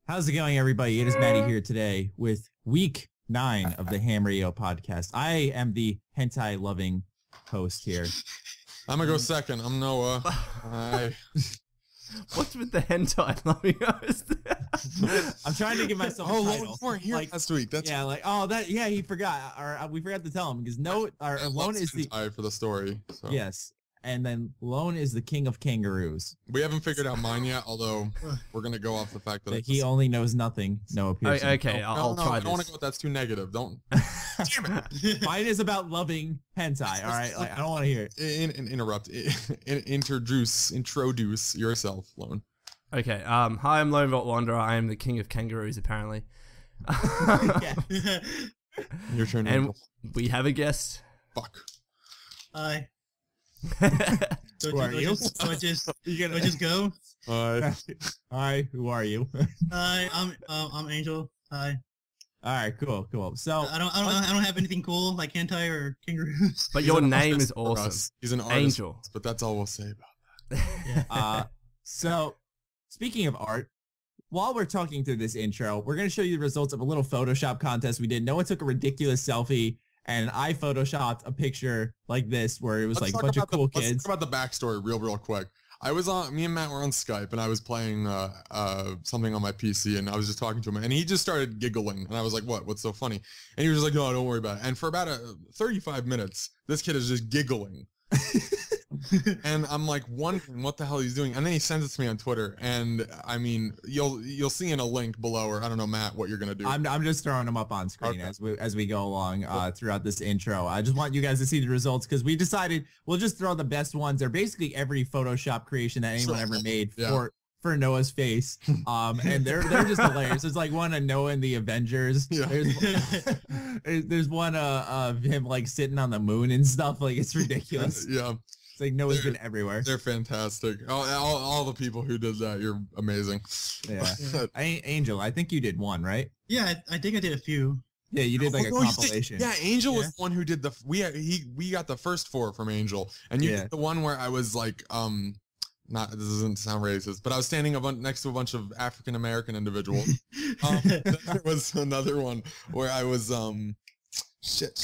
How's it going, everybody? It is Matty here today with week 9 of the H.A.M Radio Podcast. I am the hentai-loving host here. I'm going to go second. I'm Noah. What's with the hentai loving host? I'm trying to give myself a title. You weren't here last week. That's he forgot. Or we forgot to tell him because Lone is the for the story. So. Yes. And then Lone is the king of kangaroos. We haven't figured out mine yet, although we're going to go off the fact that he only knows nothing. No appearance. Okay, I'll try this. I don't want to go with that's too negative. Don't. Damn it. Mine is about loving hentai. All right. Like, I don't want to hear it. Interrupt. Introduce yourself, Lone. Okay. Hi, I'm LoneVaultWanderer. I am the king of kangaroos, apparently. Your turn. And we have a guest. Fuck. Hi. Who are you? Do I just go? Hi, who are you? Hi, I'm Angel. Hi. All right, cool. So I don't have anything cool like hentai or kangaroos. But your name is awesome. He's an artist, Angel. But that's all we'll say about that. Yeah. So speaking of art, while we're talking through this intro, we're going to show you the results of a little Photoshop contest we did. Noah took a ridiculous selfie, and I Photoshopped a picture like this where it was like a bunch of cool kids. Let's talk about the backstory real quick. Me and Matt were on Skype, and I was playing something on my PC, and I was just talking to him, and he just started giggling, and I was like, what's so funny? And he was just like, oh, don't worry about it. And for about 35 minutes, this kid is just giggling. And I'm like wondering what the hell he's doing, and then he sends it to me on Twitter, and I mean, you'll see in a link below, or I don't know, Matt, what you're gonna do. I'm just throwing them up on screen as we go along throughout this intro. I just want you guys to see the results because we decided we'll just throw the best ones. They're basically every Photoshop creation that anyone ever made for Noah's face, and they're just hilarious. There's like one of Noah and the Avengers. Yeah. There's one of him like sitting on the moon and stuff. Like it's ridiculous. Yeah. It's like Noah's been everywhere. They're fantastic. All the people who did that, you're amazing. Yeah. Angel, I think you did one, right? Yeah, I think I did a few. Yeah, you did like a compilation. Angel was the one who did we got the first 4 from Angel, and you did the one where I was like this doesn't sound racist, but I was standing next to a bunch of African American individuals. There was another one where I was shit.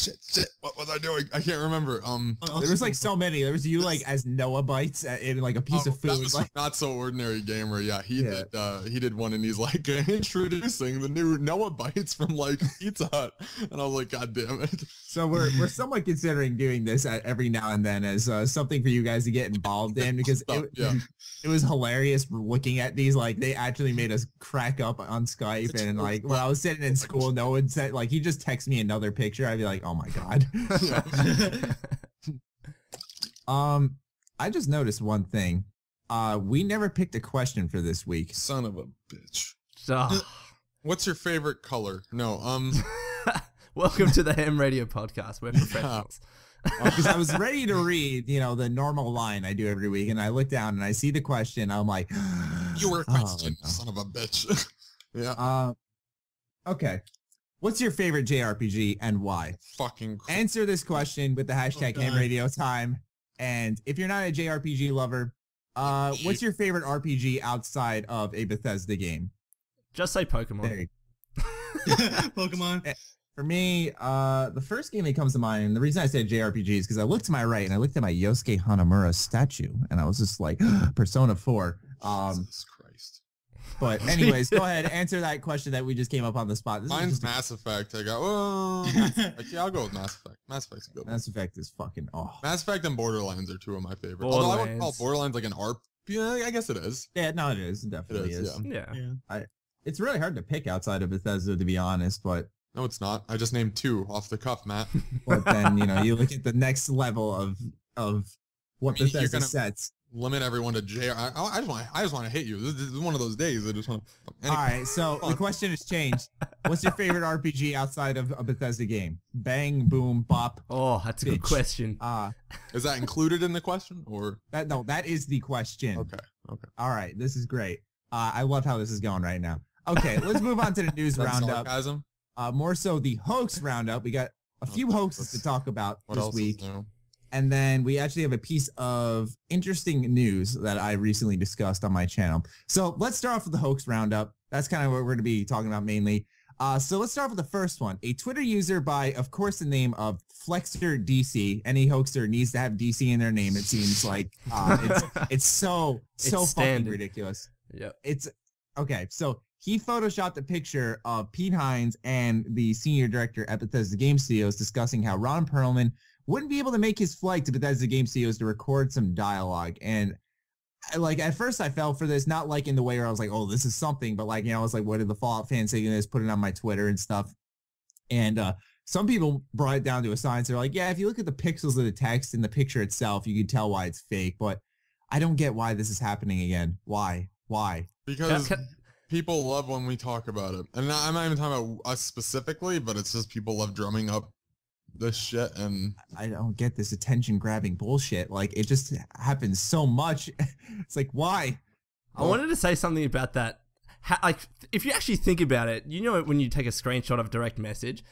What was I doing? I can't remember. There was like so many. There was you like as Noah bites in like a piece of food. That was like Not So Ordinary Gamer. Yeah, he did one, and he's like introducing the new Noah bites from like Pizza Hut, and I was like, God damn it. So we're somewhat considering doing this every now and then as something for you guys to get involved in because it was hilarious looking at these. Like they actually made us crack up on Skype, and like when I was sitting in school, Noah said like he just texted me another picture. I'd be like, oh my God. I just noticed one thing. We never picked a question for this week. Son of a bitch. What's your favorite color? No, Welcome to the H.A.M Radio Podcast. We're professionals. Because I was ready to read, the normal line I do every week, and I look down and I see the question. I'm like, you were a question, son of a bitch. Yeah. Okay. What's your favorite JRPG and why? Fucking answer this question with the hashtag H.A.M Radio time. And if you're not a JRPG lover, what's your favorite RPG outside of a Bethesda game? Just say Pokemon. Pokemon. For me, the first game that comes to mind, and the reason I said JRPG is because I looked to my right and I looked at my Yosuke Hanamura statue, and I was just like, Persona 4. Jesus Christ. But anyways, go ahead, answer that question that we just came up on the spot. Mine's Mass Effect. I got, I'll go with Mass Effect. Mass Effect's a good one. Mass Effect is fucking, Mass Effect and Borderlands are 2 of my favorites. Although I would call Borderlands like an ARP. Yeah, I guess it is. Yeah, no, it is. It definitely is. Yeah. It's really hard to pick outside of Bethesda, to be honest, but... No, it's not. I just named 2 off the cuff, Matt. But then, you look at the next level of what Bethesda sets. Limit everyone to JR. I just want to hit you. This is one of those days. I just want to. All right, so the question has changed. What's your favorite RPG outside of a Bethesda game? Bang, boom, bop. Oh, that's a good question. Is that included in the question, or that is the question. Okay. All right, this is great. I love how this is going right now. Okay, let's move on to the news roundup. Sarcasm? More so the Hoax Roundup. We got a few hoaxes to talk about this week. And then we actually have a piece of interesting news that I recently discussed on my channel. So let's start off with the Hoax Roundup. that's kind of what we're going to be talking about mainly. So let's start with the first one. A Twitter user by, of course, the name of Flexter DC. Any hoaxer needs to have DC in their name. It seems like it's so fucking ridiculous. Yep. It's okay. So he photoshopped a picture of Pete Hines and the senior director at Bethesda Game Studios discussing how Ron Perlman wouldn't be able to make his flight to Bethesda Game Studios to record some dialogue. And like at first I fell for this, not like in the way where I was like, oh, this is something, but like, I was like, what did the Fallout fans say? This, put it on my Twitter and stuff. And some people brought it down to a science. They're like, yeah, if you look at the pixels of the text in the picture itself, you can tell why it's fake. But I don't get why this is happening again. Why? Because people love when we talk about it. And I'm not even talking about us specifically, but it's just people love drumming up this shit. And I don't get this attention grabbing bullshit. Like, it just happens so much. It's like, why? I wanted to say something about that. Like, if you actually think about it, you know, when you take a screenshot of a direct message,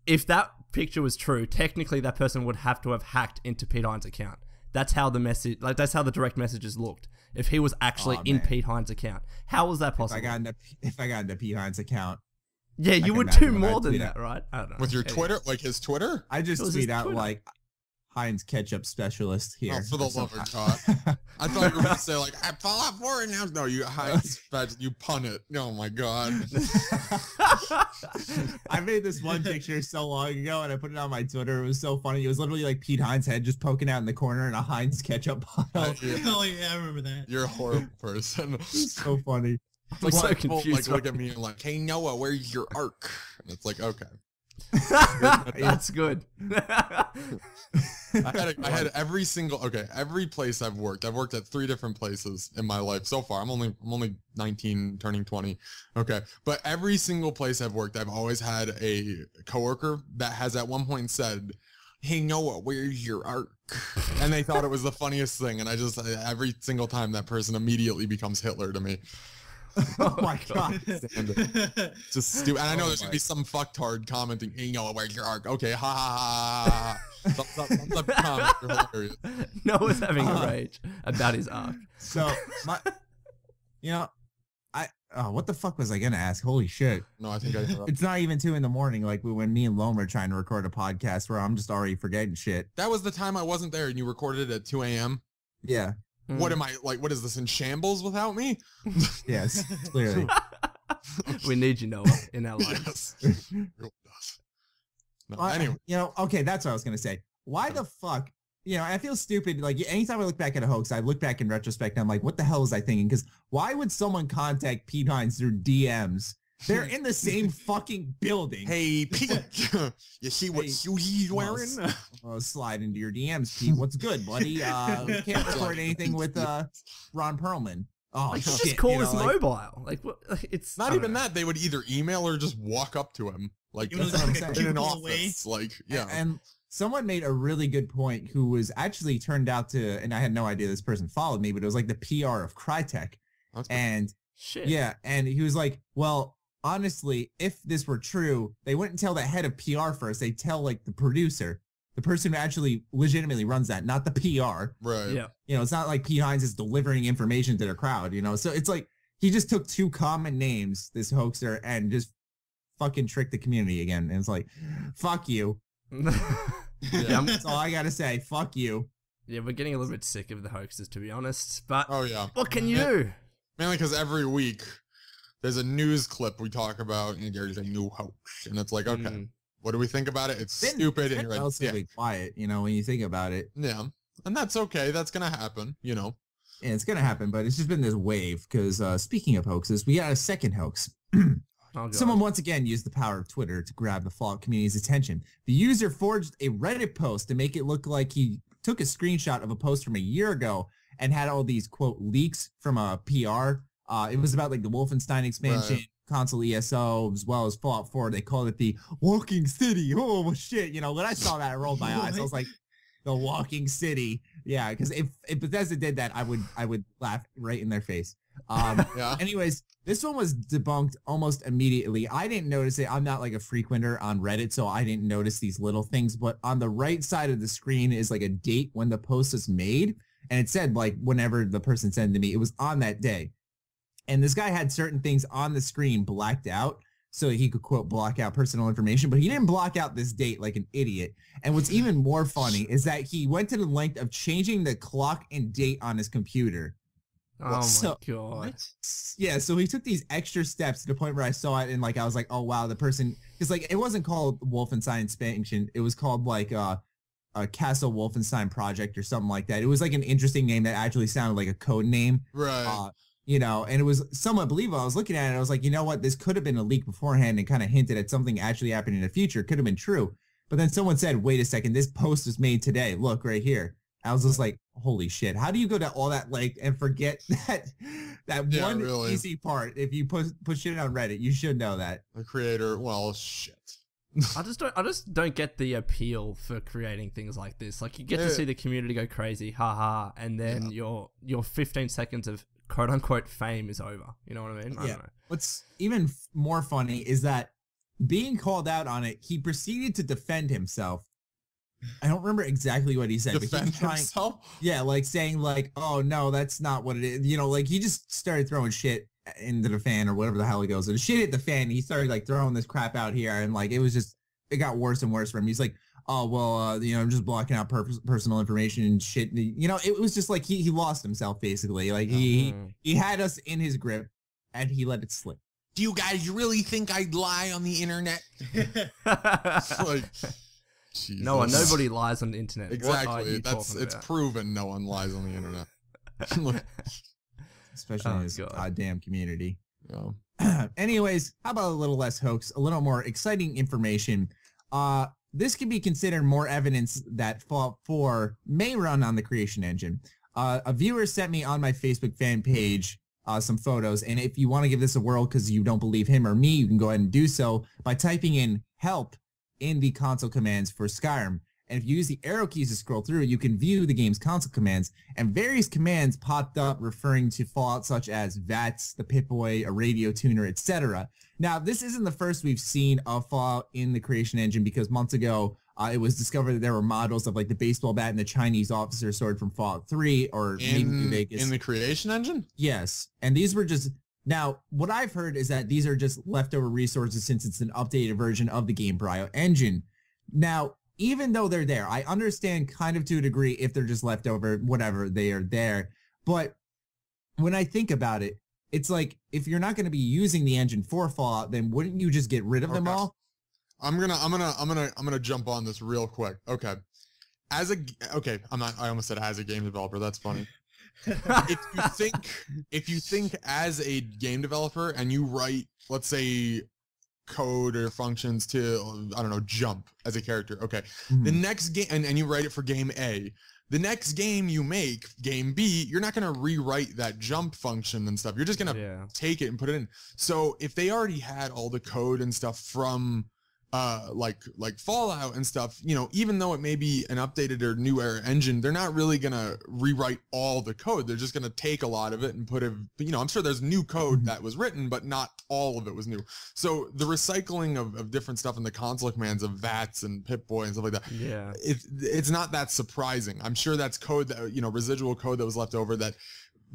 if that picture was true, technically that person would have to have hacked into Pete Hines' account. That's how the message, like, that's how the direct messages looked. If he was actually in Pete Hines' account, how was that possible? If I got into Pete Hines' account, yeah, you would do more than that, right? I don't know. With your Twitter, like his Twitter? I just tweet out like Heinz ketchup specialist here. Oh, for the love of God. I thought you were going to say like, I Fallout 4 announced. No, you Heinz, you pun it. Oh my God. I made this one picture so long ago and I put it on my Twitter. It was so funny. It was literally like Pete Hines' head just poking out in the corner and a Heinz ketchup bottle. Oh yeah, I remember that. You're a horrible person. So funny. I'm so confused. Like, look at me and like, hey Noah, where's your arc? And it's like, okay. That's good. I had every place I've worked at 3 different places in my life so far. I'm only 19, turning 20. Okay. But every single place I've worked, I've always had a coworker that has at one point said, hey Noah, where's your arc? And they thought it was the funniest thing. And every single time that person immediately becomes Hitler to me. Oh my God. Just stupid. And I know there's gonna be some fucktard commenting, hey Noah, where's your arc? Okay, ha ha ha. Thumbs up comment. You're hilarious. Noah's having a rage about his arc. So what the fuck was I gonna ask? Holy shit. No, I think it's not even 2 a.m. like when me and Lone were trying to record a podcast where I'm just already forgetting shit. That was the time I wasn't there and you recorded it at 2 a.m. Yeah. What am I like? What is this, in shambles without me? Yes, clearly. We need you, Noah, in our lives. Yes. No, anyway, okay, that's what I was gonna say. Why the fuck? I feel stupid. Like anytime I look back at a hoax, I look back in retrospect. And I'm like, what the hell was I thinking? Because why would someone contact Pete Hines through DMs? They're in the same fucking building. Hey, Pete, you see what he's wearing? Well, slide into your DMs, Pete. What's good, buddy? Can't record anything with Ron Perlman. Oh, like, shit. Just call his mobile. Like, what? It's not even that. They would either email or just walk up to him, like in an office. Like, yeah. And someone made a really good point. Who was actually turned out to, and I had no idea this person followed me, but it was like the PR of Crytek, shit. Yeah, and he was like, well. Honestly, if this were true, they wouldn't tell the head of PR first. They'd tell like the producer, the person who actually legitimately runs that, not the PR. Right. Yeah. It's not like Pete Hines is delivering information to their crowd, So it's like he just took 2 common names, this hoaxer, and just fucking tricked the community again. And it's like, fuck you. That's all I gotta say. Fuck you. Yeah, we're getting a little bit sick of the hoaxes, to be honest. But what can you do? do? Mainly because every week there's a news clip we talk about, and there's a new hoax, and it's like, okay, what do we think about it? It's stupid, and you're like, relatively quiet, when you think about it. Yeah, and that's okay. That's gonna happen, Yeah, it's gonna happen, but it's just been this wave. Because speaking of hoaxes, we got a second hoax. Someone once again used the power of Twitter to grab the Fallout community's attention. The user forged a Reddit post to make it look like he took a screenshot of a post from a year ago and had all these quote leaks from a PR. It was about like the Wolfenstein expansion, console ESO, as well as Fallout 4. They called it the Walking City. Oh shit! When I saw that, I rolled my eyes. I was like, the Walking City. Yeah, because if Bethesda did that, I would laugh right in their face. Anyways, this one was debunked almost immediately. I didn't notice it. I'm not like a frequenter on Reddit, so I didn't notice these little things. But on the right side of the screen is like a date when the post was made, and it said like whenever the person sent it to me, it was on that day. And this guy had certain things on the screen blacked out so he could, quote, block out personal information, but he didn't block out this date like an idiot. And what's even more funny is that he went to the length of changing the clock and date on his computer. Oh my God. Yeah, so he took these extra steps to the point where I saw it and like I was like, oh wow, the person, because like it wasn't called Wolfenstein Expansion, it was called like a Castle Wolfenstein Project or something like that. It was like an interesting name that actually sounded like a code name. Right. You know, and it was somewhat believable. I was looking at it, I was like, you know what, this could have been a leak beforehand and kind of hinted at something actually happening in the future. It could have been true. But then someone said, wait a second, this post was made today. Look right here. I was just like, holy shit. How do you go to all that length and forget that one really easy part? If you push it on Reddit, you should know that. The creator, well, shit. I just don't get the appeal for creating things like this. Like you get to see the community go crazy, haha, and then your 15 seconds of quote unquote fame is over. You know what I mean? I don't know. What's even more funny is that being called out on it, he proceeded to defend himself. I don't remember exactly what he said. Defend but he was himself? Yeah, like saying like, oh no, that's not what it is. You know, like he just started throwing shit into the fan or whatever the hell he goes. And shit hit the fan. And he started like throwing this crap out here. And like, it got worse and worse for him. He's like, oh, well, you know, I'm just blocking out personal information and shit. You know, it was just like he lost himself basically. Like he had us in his grip and he let it slip. Do you guys really think I'd lie on the internet? Like, Jesus. Noah, nobody lies on the internet. Exactly. It's proven no one lies on the internet. Especially in this goddamn community. Yeah. Anyways, how about a little less hoax, a little more exciting information? This can be considered more evidence that Fallout 4 may run on the Creation Engine. A viewer sent me on my Facebook fan page some photos, and if you want to give this a whirl because you don't believe him or me, you can go ahead and do so by typing in help in the console commands for Skyrim. And if you use the arrow keys to scroll through, you can view the game's console commands, and various commands popped up referring to Fallout such as VATS, the Pip-Boy, a radio tuner, etc. Now, this isn't the first we've seen of Fallout in the Creation Engine because months ago, it was discovered that there were models of like the baseball bat and the Chinese officer sword from Fallout 3 or maybe New Vegas. In the Creation Engine? Yes. And these were just... Now, what I've heard is that these are just leftover resources since it's an updated version of the Gamebryo engine. Now, even though they're there, I understand kind of to a degree if they're just leftover, whatever, they are there. But when I think about it, it's like, if you're not going to be using the engine for Fallout, then wouldn't you just get rid of them all? I'm gonna jump on this real quick. Okay. I almost said as a game developer. That's funny. if you think as a game developer and you write, let's say, code or functions to, I don't know, jump as a character. Okay. The next game, and you write it for game A. The next game you make, game B, you're not going to rewrite that jump function and stuff. You're just going to take it and put it in. So if they already had all the code and stuff from like Fallout and stuff, you know, even though it may be an updated or new era engine, they're not really gonna rewrite all the code. They're just gonna take a lot of it and put it, you know, I'm sure there's new code that was written, but not all of it was new. So the recycling of different stuff in the console commands of VATS and Pip-Boy and stuff like that, it's not that surprising. I'm sure that's code that, you know, residual code that was left over that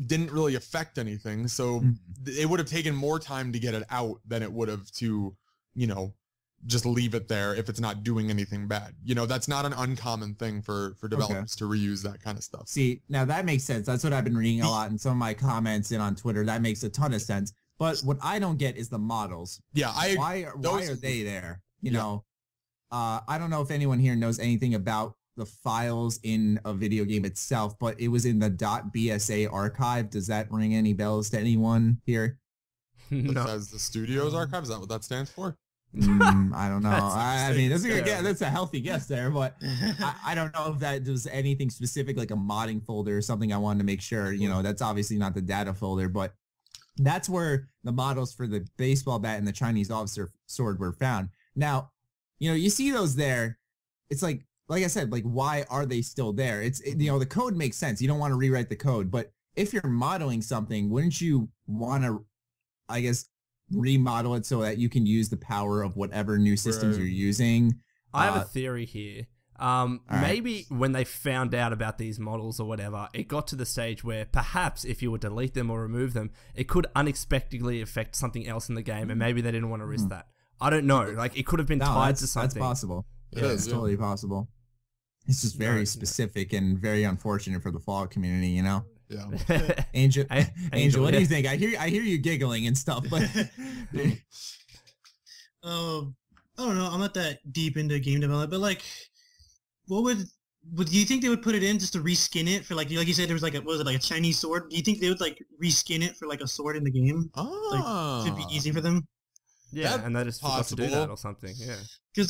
didn't really affect anything. So it would have taken more time to get it out than it would have to, you know, just leave it there if it's not doing anything bad. You know, that's not an uncommon thing for developers to reuse that kind of stuff. See, now that makes sense. That's what I've been reading a lot in some of my comments and on Twitter. That makes a ton of sense. But what I don't get is the models. Yeah, why are they there? You know, I don't know if anyone here knows anything about the files in a video game itself, but it was in the .bsa archive. Does that ring any bells to anyone here? No. Says the studio's archive? Is that what that stands for? I don't know. I mean, that's a good guess. That's a healthy guess there, but I don't know if that was anything specific, like a modding folder or something. I wanted to make sure, you know, that's obviously not the data folder, but that's where the models for the baseball bat and the Chinese officer sword were found. Now, you know, you see those there. It's like I said, like, why are they still there? You know, the code makes sense. You don't want to rewrite the code, but if you're modeling something, wouldn't you want to, I guess, remodel it so that you can use the power of whatever new systems you're using? I have a theory here. Maybe when they found out about these models or whatever, it got to the stage where perhaps if you would delete them or remove them, it could unexpectedly affect something else in the game, and maybe they didn't want to risk that. I don't know. Like, it could have been tied to something. That's possible. It is totally possible. It's just very specific and very unfortunate for the Fallout community, you know? Yeah. Angel, what do you think? I hear you giggling and stuff, but I don't know. I'm not that deep into game development, but like, what would do you think they would put it in just to reskin it for like you said there was like a Chinese sword? Do you think they would like reskin it for like a sword in the game? Like, it'd be easy for them. Yeah, and they just forgot to do that or something. Yeah, because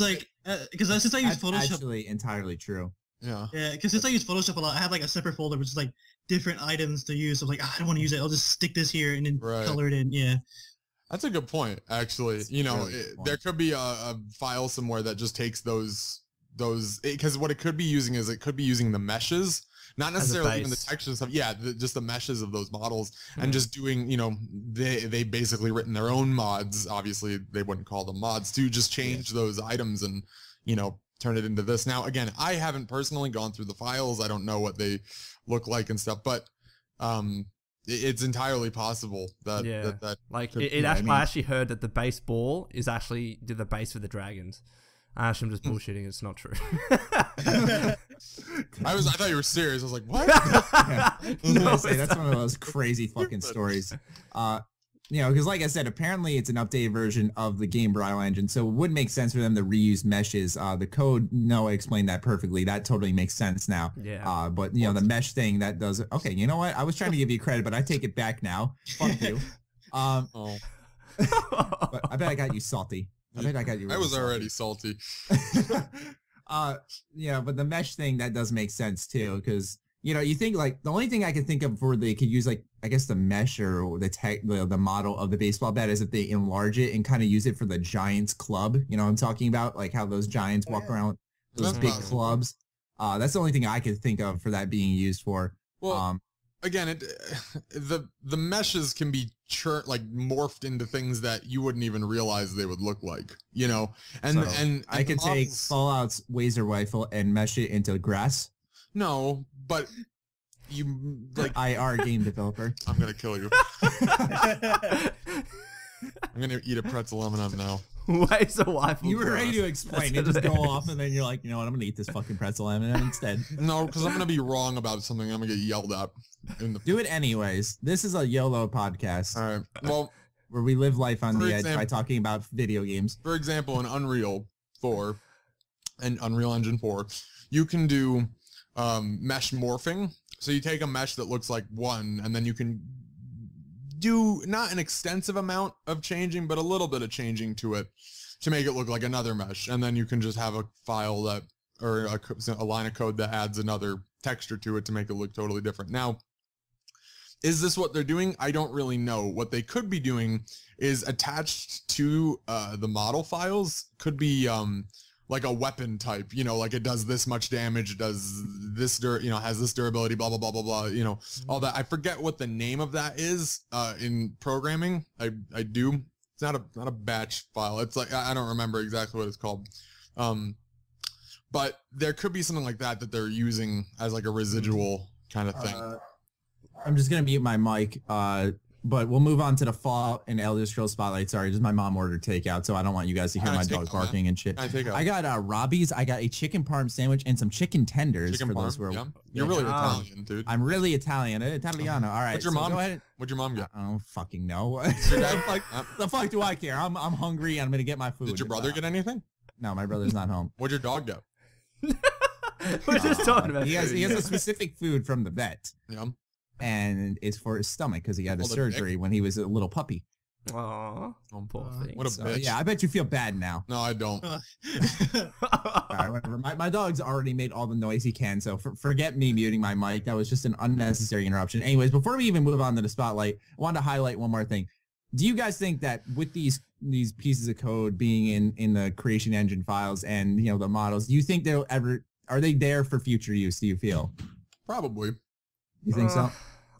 since I use Photoshop, actually entirely true. Yeah, because since I use Photoshop a lot, I have like a separate folder which is like different items to use. So I'm like, I don't want to use it. I'll just stick this here and then color it in. Yeah. That's a good point, actually. You know, there could be a file somewhere that just takes those, because what it could be using is it could be using the meshes, not necessarily even the textures and stuff. Yeah, just the meshes of those models and just doing, you know, they basically written their own mods. Obviously, they wouldn't call them mods to just change those items and, you know, turn it into this. Now, again, I haven't personally gone through the files. I don't know what they look like and stuff, but it's entirely possible that like I actually heard that the base ball is actually the base for the dragons. I'm just bullshitting. It's not true. I thought you were serious. I was like, what? No, that's one of those crazy fucking stories. You know, because like I said, apparently it's an updated version of the game Bridal Engine, so it would make sense for them to reuse meshes. The code, Noah explained that perfectly. That totally makes sense now. Yeah. But, you know, the mesh thing, that does... Okay, you know what? I was trying to give you credit, but I take it back now. Fuck you. But I bet I got you salty. I bet I got you really I was already salty. Yeah, but the mesh thing, that does make sense, too, because... You know, you think like the only thing I can think of where they could use like I guess the mesh or the model of the baseball bat is if they enlarge it and kind of use it for the Giants club. You know what I'm talking about? Like how those Giants walk around those big clubs. That's the only thing I could think of for that being used for. Well, again, the meshes can be morphed into things that you wouldn't even realize they would look like. You know, and I could take Fallout's laser rifle and mesh it into grass. No, but you like IR game developer. I'm gonna kill you. I'm gonna eat a pretzel M&M now. Why is a rifle? You were ready to explain it, just go off, and then you're like, you know what? I'm gonna eat this fucking pretzel M&M instead. No, because I'm gonna be wrong about something. I'm gonna get yelled at. Do it anyways. This is a YOLO podcast. All right. Well, where we live life on the edge by talking about video games. For example, in Unreal 4 and Unreal Engine 4, you can do mesh morphing. So you take a mesh that looks like one, and then you can do not an extensive amount of changing, but a little bit of changing to it to make it look like another mesh. And then you can just have a file that, or a line of code that adds another texture to it to make it look totally different. Now, is this what they're doing? I don't really know. What they could be doing is attached to the model files could be like a weapon type, you know, like it does this much damage, it does this, has this durability, blah, blah, blah, blah, blah, you know, all that. I forget what the name of that is in programming. I do. It's not a batch file. It's like, I don't remember exactly what it's called. But there could be something like that they're using as like a residual kind of thing. I'm just going to mute my mic. But we'll move on to the Fallout and Elder Scrolls Spotlight. Sorry, just my mom ordered takeout, so I don't want you guys to hear my dog barking and shit. I got Robbie's. I got a chicken parm sandwich and some chicken tenders. Chicken parm? Those yeah. You're really Italian, dude. I'm really Italian. Italiano. All right. What'd your mom? Go ahead. What'd your mom get? I don't fucking know. The fuck do I care? I'm hungry and I'm gonna get my food. Did your brother get anything? No, my brother's not home. What'd your dog get? We're just talking about. He has a specific food from the vet. Yeah. And it's for his stomach because he had a surgery when he was a little puppy. Aww, poor thing. What a bitch. Yeah, I bet you feel bad now. No, I don't. All right, whatever. My dog's already made all the noise he can, so forget me muting my mic. That was just an unnecessary interruption. Anyways, before we even move on to the spotlight, I wanted to highlight one more thing. Do you guys think that with these pieces of code being in the creation engine files and the models, do you think are they there for future use? Do you feel? Probably. You think so?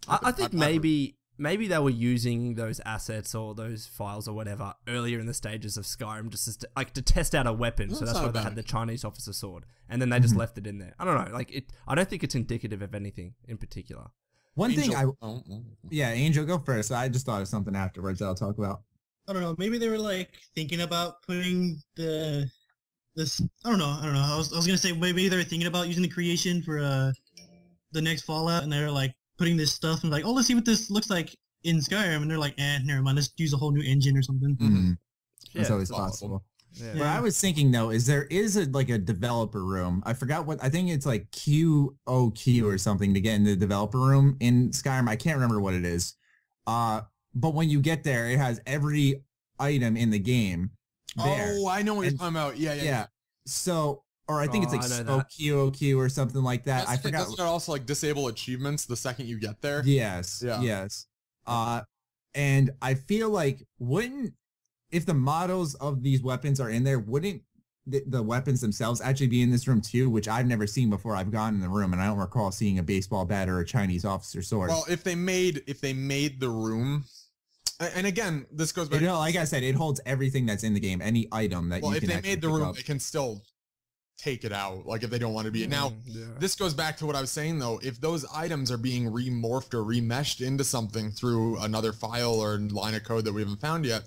I think maybe maybe they were using those assets or those files or whatever earlier in the stages of Skyrim just as to test out a weapon. So that's why they had the Chinese officer sword, and then they just left it in there. I don't know. I don't think it's indicative of anything in particular. One thing Angel, go first. I just thought of something afterwards that I'll talk about. I don't know. Maybe they were like thinking about putting this. I don't know. I was gonna say maybe they were thinking about using the creation for the next Fallout, and they're like putting this stuff and like, oh, let's see what this looks like in Skyrim, and they're like, never mind. Let's use a whole new engine or something. Mm-hmm. That's always possible. Yeah. What I was thinking though is there is a developer room. I forgot what, I think it's like QOQ or something to get in the developer room in Skyrim. I can't remember what it is. But when you get there, it has every item in the game there. Oh, I know what you're talking about. Yeah. So, or I think it's like QOQ or something like that. I forgot. Doesn't it also like disable achievements the second you get there? Yes. Yeah. Yes. And I feel like if the models of these weapons are in there, wouldn't the weapons themselves actually be in this room too, which I've never seen before. I've gone in the room and I don't recall seeing a baseball bat or a Chinese officer sword. Well, if they made the room, and again, this goes back. Like I said, it holds everything that's in the game, any item that you can. Well, if they made the room, they can still take it out. Like if they don't want to be it. Now, this goes back to what I was saying though. If those items are being remorphed or remeshed into something through another file or line of code that we haven't found yet,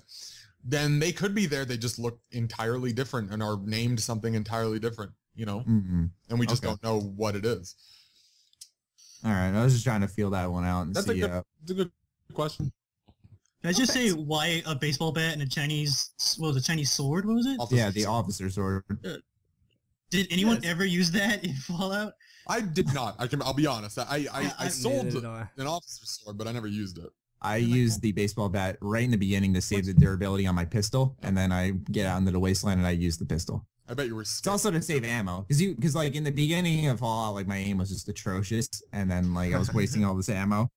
then they could be there. They just look entirely different and are named something entirely different, and we just don't know what it is. All right. I was just trying to feel that one out and see. That's a good question. Can I just say why a baseball bat and a Chinese sword? What was it? The officer sword. Did anyone ever use that in Fallout? I did not. I'll be honest. I sold an officer sword, but I never used it. I used the baseball bat right in the beginning to save the durability on my pistol, and then I get out into the wasteland and I use the pistol. I bet you were. It's also to save ammo, because like in the beginning of Fallout, like my aim was just atrocious, and then like I was wasting all this ammo.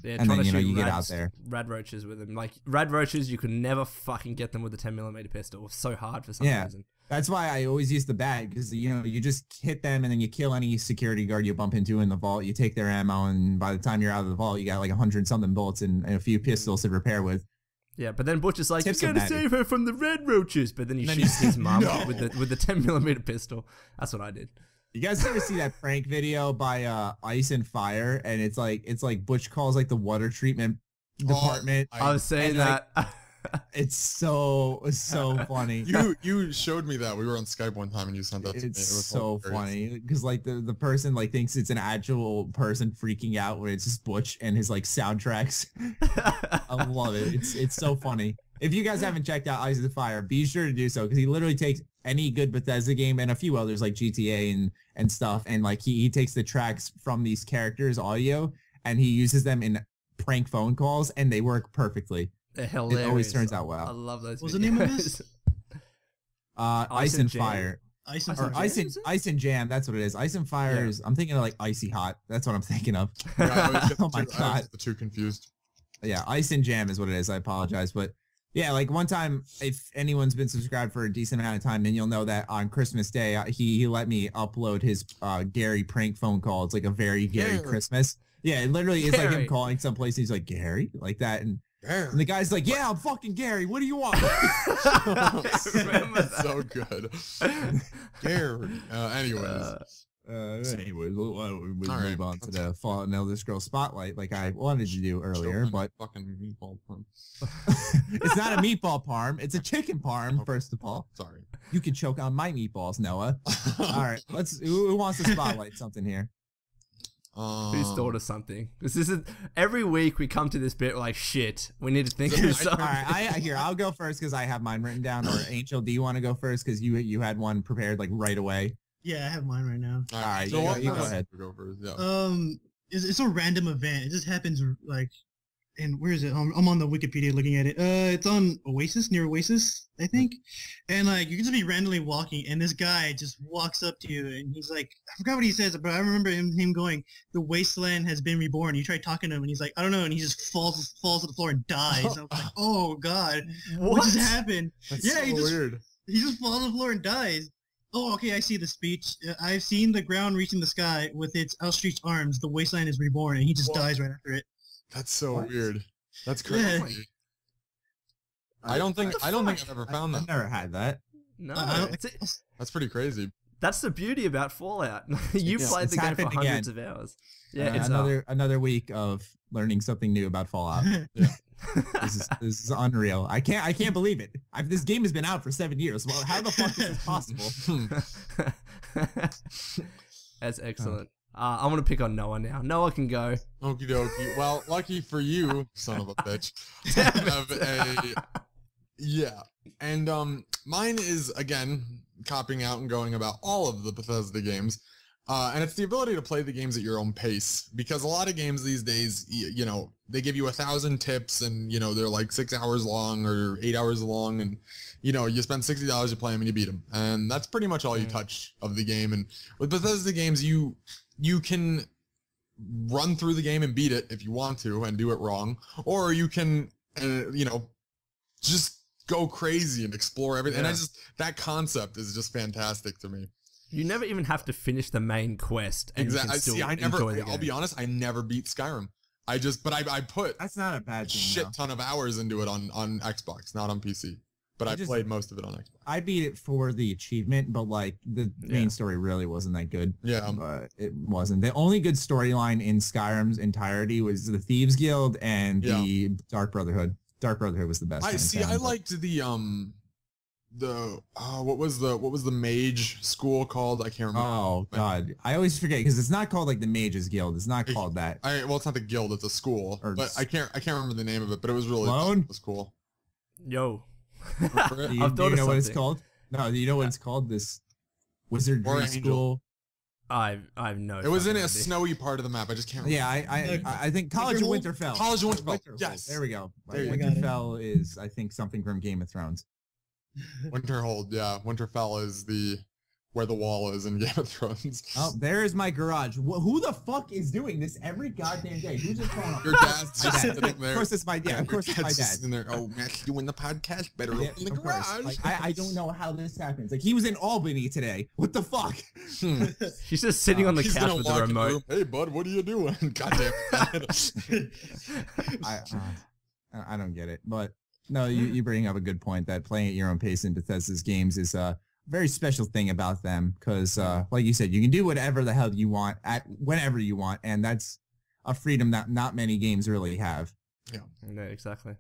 Yeah, and then you get out there. Rad roaches with them. Like rad roaches, you could never fucking get them with a 10mm pistol. It was so hard for some reason. That's why I always use the bat, because you just hit them and then you kill any security guard you bump into in the vault. You take their ammo, and by the time you're out of the vault, you got like 100-something bullets and a few pistols to repair with. Yeah, but then Butch is like, you gotta save her from the red roaches, but then he shoots his mom with the 10mm pistol. That's what I did. You guys ever see that prank video by Ice and Fire? And it's like Butch calls like the water treatment department. I was saying that. It's so funny. You showed me that. We were on Skype one time and you sent that to me. It was so funny because like the person like thinks it's an actual person freaking out when it's just Butch and his like soundtracks. I love it. It's so funny. If you guys haven't checked out Eyes of the Fire, be sure to do so, because he literally takes any good Bethesda game and a few others like GTA and stuff, and like he takes the tracks from these characters' audio and he uses them in prank phone calls, and they work perfectly. They're hilarious. It always turns out well. I love those. What's the name of this? Ice and Fire. Ice and Jam. That's what it is. Ice and Fire is. I'm thinking of like Icy Hot. That's what I'm thinking of. Oh my god, I was the two confused. Yeah, Ice and Jam is what it is. I apologize, but yeah, like one time, if anyone's been subscribed for a decent amount of time, then you'll know that on Christmas Day, he let me upload his Gary prank phone call. It's like a very Gary Christmas. Yeah, it literally is like him calling someplace. And he's like, Gary, like that, and the guy's like, yeah, I'm fucking Gary. What do you want? So good. Gary. Anyways, why don't we move on to the Fallout and Elder Scrolls Spotlight like I wanted to do earlier, but fucking meatball parm. It's not a meatball parm. It's a chicken parm, first of all. Sorry. You can choke on my meatballs, Noah. All right, who wants to spotlight something here? Who's thought of something? This isn't every week we come to this bit like shit. We need to think of something. All right, I'll go first because I have mine written down. Or Angel, do you want to go first because you had one prepared like right away? Yeah, I have mine right now. All right, so you go ahead. Go first. Yeah. It's a random event. It just happens like, and where is it? I'm on the Wikipedia looking at it. It's on near Oasis, I think. And like you can just be randomly walking, and this guy just walks up to you, and he's like, I forgot what he says, but I remember him going, "The wasteland has been reborn." You try talking to him, and he's like, I don't know, and he just falls to the floor and dies. I was like, oh god, what just happened? That's so weird. He just falls on the floor and dies. Oh, okay, I see the speech. I've seen the ground reaching the sky with its outstretched arms. The wasteland is reborn, and he just dies right after it. That's so What? weird. That's crazy. Yeah. I don't think I've ever found I've that. never had that. No, That's pretty crazy. that's the beauty about Fallout. You Yeah, played it's the game for happened hundreds again. of hours. Yeah, it's another week of learning something new about Fallout. This is unreal. I can't believe it. This game has been out for 7 years. Well, how the fuck is this possible? That's excellent. I'm gonna pick on Noah now. Noah can go. Okie dokie. Well, lucky for you, son of a bitch. Yeah. And mine is again copying out and going about all of the Bethesda games. And it's the ability to play the games at your own pace, because a lot of games these days, you know, they give you 1,000 tips and, you know, they're like 6 hours long or 8 hours long. And, you know, you spend $60 to play them and you beat them. And that's pretty much all you touch of the game. And with Bethesda games, you can run through the game and beat it if you want to and do it wrong. Or you can, you know, just go crazy and explore everything. Yeah. And that concept is just fantastic to me. You never even have to finish the main quest, and you can still enjoy the game. I'll be honest, I never beat Skyrim. I put That's not a bad thing. shit though. ton of hours into it on Xbox, not on PC. But I played most of it on Xbox. I beat it for the achievement, but like the main story really wasn't that good. Yeah. But it wasn't. The only good storyline in Skyrim's entirety was the Thieves Guild and the Dark Brotherhood. Dark Brotherhood was the best. I liked what was the mage school called? I can't remember. Oh god, I always forget because it's not called like the Mages Guild. It's not called that. Well, it's not the guild. It's a school. But I can't remember the name of it. But it was really Lone? It was cool. Yo, Do you know what it's called? No, do you know what it's called? This wizardry school. I have no. It was in a idea. snowy part of the map. I just can't remember. Yeah, I think College of Winterfell. College of Winterfell. Yes. There we go. There you go. Winterfell is, I think, something from Game of Thrones. Winterhold, yeah. Winterfell is where the wall is in Game of Thrones. Oh, there's my garage. Who the fuck is doing this every goddamn day? Who's just calling? Your dad's just sitting there. Of course it's my dad. Of course it's my dad. In there. Oh, Matt's doing the podcast. Better open the of course. garage. Like, I don't know how this happens. Like he was in Albany today. What the fuck? He's just sitting on the He's couch gonna with the walk in the remote. room, hey, bud, what are you doing? God damn it. I don't get it, but no, you bring up a good point that playing at your own pace in Bethesda's games is a very special thing about them because, like you said, you can do whatever the hell you want at whenever you want, and that's a freedom that not many games really have. Yeah, No, exactly.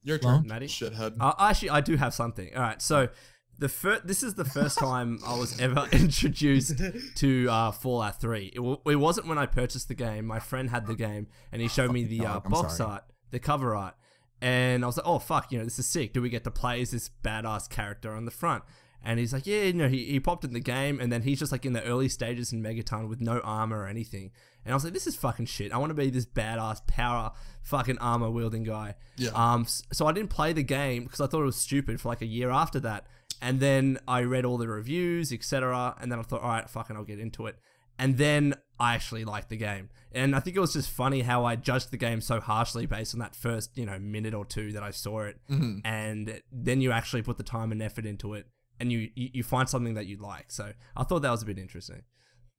your turn, Matty? shithead. Actually, I do have something. All right, so this is the first time I was ever introduced to Fallout 3. It wasn't when I purchased the game. My friend had the game, and he showed me the box art, the cover art. And I was like, oh, fuck, this is sick. Do we get to play as this badass character on the front? And he's like, yeah, he popped in the game, and then he's just like in the early stages in Megaton with no armor or anything. And I was like, this is fucking shit. I want to be this badass power fucking armor wielding guy. Yeah. So I didn't play the game because I thought it was stupid for like a year after that. And then I read all the reviews, etc. And then I thought, all right, fucking, I'll get into it. And then I actually liked the game. And I think it was just funny how I judged the game so harshly based on that first, minute or two that I saw it. Mm-hmm. And then you actually put the time and effort into it and you find something that you like. So I thought that was a bit interesting.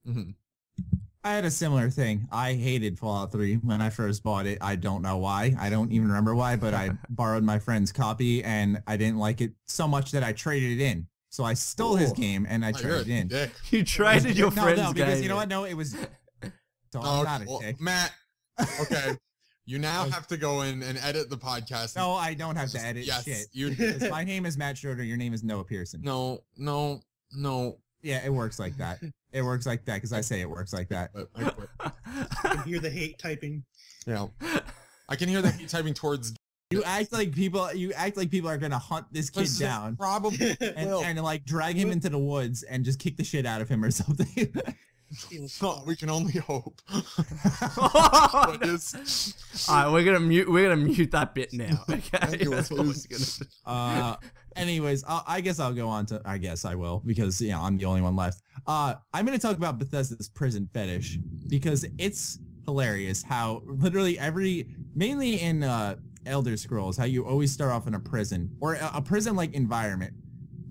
Mm-hmm. I had a similar thing. I hated Fallout 3 when I first bought it. I don't know why. I don't even remember why, but I borrowed my friend's copy and I didn't like it so much that I traded it in. So I stole his game and I traded it in. Dick. You traded your friend's game. Because you know what? No, it was... Oh, well, Matt, okay. You now have to go in and edit the podcast. No, I don't have to edit shit. My name is Matt Schroeder. Your name is Noah Pearson. No. Yeah, it works like that. It works like that because I say it works like that. But I quit. I can hear the hate typing. Yeah. I can hear the hate typing towards... You act like people are gonna hunt this kid down. Probably. And like drag him into the woods and just kick the shit out of him or something. No, we can only hope. All right, we're gonna mute that bit now. Okay, that's what we're gonna do. Anyways, I guess I'll go on to. I guess I will because I'm the only one left. I'm gonna talk about Bethesda's prison fetish because it's hilarious how literally mainly in Elder Scrolls, how you always start off in a prison or a prison-like environment,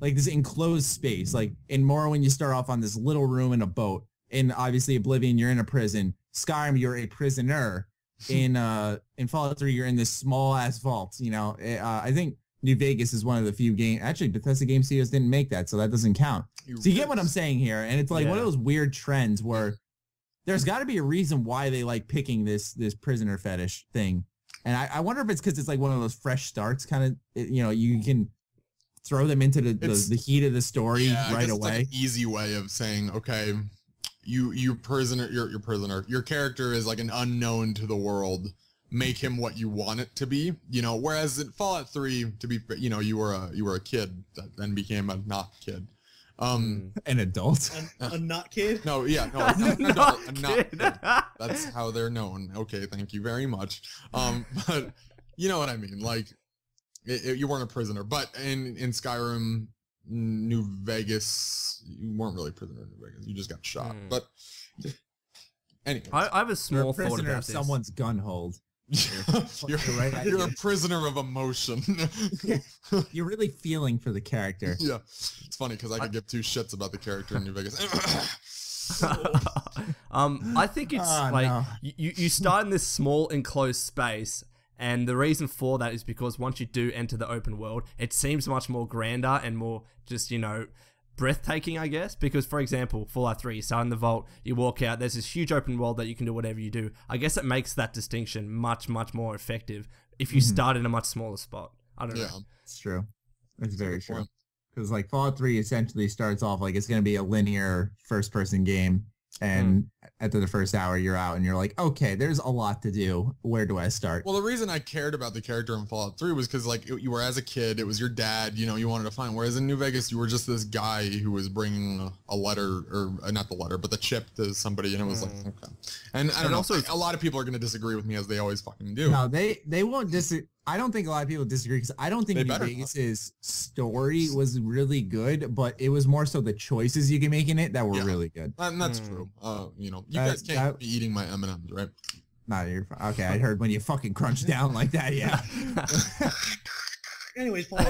like this enclosed space. Like in Morrowind, you start off on this little room in a boat. In obviously Oblivion, you're in a prison. Skyrim, you're a prisoner. in Fallout 3, you're in this small ass vault. You know, I think New Vegas is one of the few games. Actually, Bethesda Game Studios didn't make that, so that doesn't count. So you get what I'm saying here, and it's like one of those weird trends where there's got to be a reason why they like picking this prisoner fetish thing, and I wonder if it's because it's like one of those fresh starts kind of. You know, you can throw them into the heat of the story right away. It's like an easy way of saying, okay, your character is like an unknown to the world. Make him what you want it to be, you know. Whereas in Fallout 3, to be, you know, you were a kid that then became a not kid, an adult, a not kid. No, yeah, no, a not kid. That's how they're known. Okay, thank you very much. But you know what I mean. Like, you weren't a prisoner, but in Skyrim, New Vegas, you weren't really a prisoner in New Vegas. You just got shot. But anyway, I have a small thought about this. Someone's gun hold. You're a prisoner of emotion. You're really feeling for the character. Yeah, it's funny because I could give two shits about the character in New Vegas. I think it's you start in this small enclosed space, and the reason for that is because once you do enter the open world, it seems much more grander and more just, you know, breathtaking, I guess. Because, for example, Fallout 3, you start in the vault, you walk out, there's this huge open world that you can do whatever you do. I guess it makes that distinction much, much more effective if you start in a much smaller spot. I don't know. It's true. It's very true. Because, like, Fallout 3 essentially starts off like it's going to be a linear first-person game. And after the first hour, you're out and you're like, okay, there's a lot to do. Where do I start? Well, the reason I cared about the character in Fallout 3 was because, like, you were as a kid, it was your dad, you know, you wanted to find. Whereas in New Vegas, you were just this guy who was bringing a letter, or not the letter, but the chip to somebody, and it was like, okay. And I don't know, also, a lot of people are going to disagree with me, as they always fucking do. No, they won't disagree. I don't think a lot of people disagree because I don't think New Vegas's story was really good, but it was more so the choices you can make in it that were really good. And that's true. You know, you guys can't be eating my M&Ms, right? No, you're okay. I heard when you fucking crunch down like that, yeah. Anyways, Paul.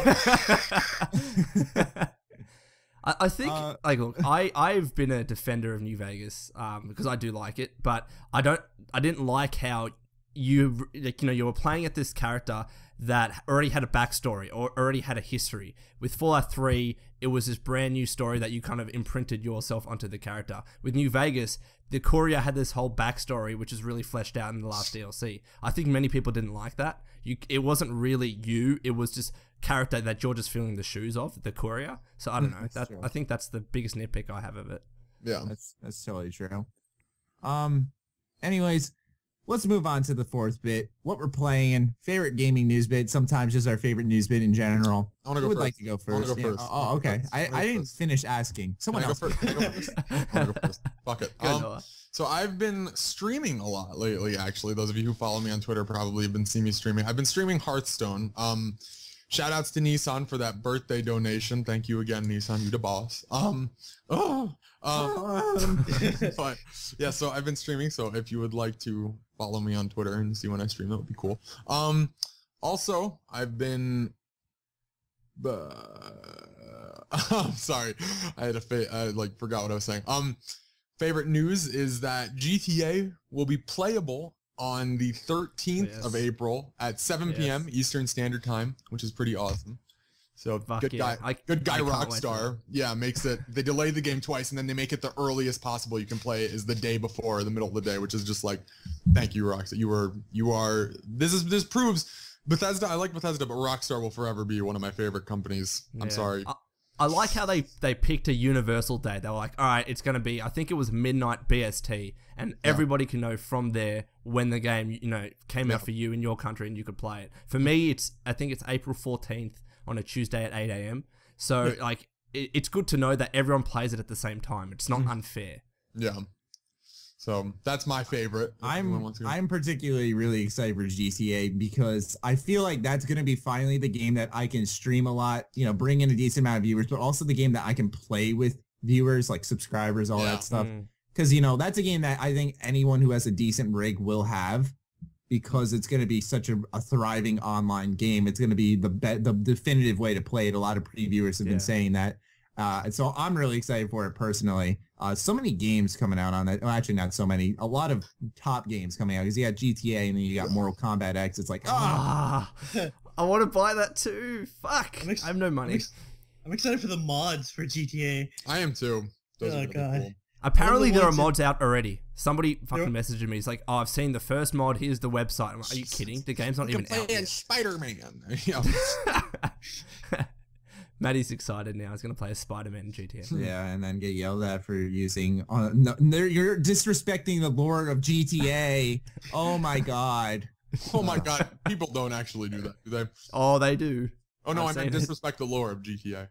I think, like, look, I've been a defender of New Vegas because I do like it, but I didn't like how you were playing at this character that already had a backstory or already had a history. With Fallout 3, it was this brand new story that you kind of imprinted yourself onto the character. With New Vegas, the courier had this whole backstory, which is really fleshed out in the last DLC. I think many people didn't like that. It wasn't really you. It was just character that you're just filling the shoes of, the courier. So I don't know. I think that's the biggest nitpick I have of it. Yeah, that's totally true. Anyways, let's move on to the fourth bit. What we're playing, favorite gaming news bit, sometimes just our favorite news bit in general. I want to go Who would first. Like to go first? I want to go first. Oh, okay. I didn't finish asking. Someone else. I want to go first. Fuck it. So I've been streaming a lot lately, actually. Those of you who follow me on Twitter probably have been seeing me streaming. I've been streaming Hearthstone. Shout outs to Nissan for that birthday donation. Thank you again, Nissan. You the boss. But yeah, so I've been streaming. So if you would like to follow me on Twitter and see when I stream, that would be cool. Also, I've been. I'm sorry, I had I forgot what I was saying. Favorite news is that GTA will be playable on the 13th of April at 7 p.m. Eastern Standard Time, which is pretty awesome. So good guy Rockstar, makes it. They delay the game twice, and then they make it the earliest possible you can play it is the day before, the middle of the day, which is just like, thank you, Rockstar. You are. This proves Bethesda. I like Bethesda, but Rockstar will forever be one of my favorite companies. I'm sorry. I like how they picked a universal day. They were like, all right, it's going to be, I think it was midnight BST, and everybody can know from there when the game, came out for you in your country and you could play it. For me, I think it's April 14th on a Tuesday at 8 a.m. So, it's good to know that everyone plays it at the same time. It's not unfair. Yeah. So that's my favorite. I'm particularly really excited for GTA because I feel like that's going to be finally the game that I can stream a lot, bring in a decent amount of viewers, but also the game that I can play with viewers, like subscribers, all that stuff. Because, that's a game that I think anyone who has a decent rig will have because it's going to be such a thriving online game. It's going to be the definitive way to play it. A lot of previewers have been saying that. And so I'm really excited for it personally. So many games coming out on that. Well, actually, not so many. A lot of top games coming out because you got GTA and then you got Mortal Kombat X. It's like, I want to buy that too. Fuck. I have no money. I'm excited for the mods for GTA. I am too. Those Oh, are God. cool. Apparently there are mods out already. Somebody fucking messaged me. He's like, "Oh, I've seen the first mod. Here's the website." I'm like, "Are you kidding? The game's not even out yet." Spider-Man. Yeah. Maddie's excited now. He's gonna play as Spider-Man in GTA. Yeah, and then get yelled at for using. You're disrespecting the lore of GTA. Oh my god. Oh my god. People don't actually do that, do they? Oh, they do. Oh no, I meant disrespect the lore of GTA.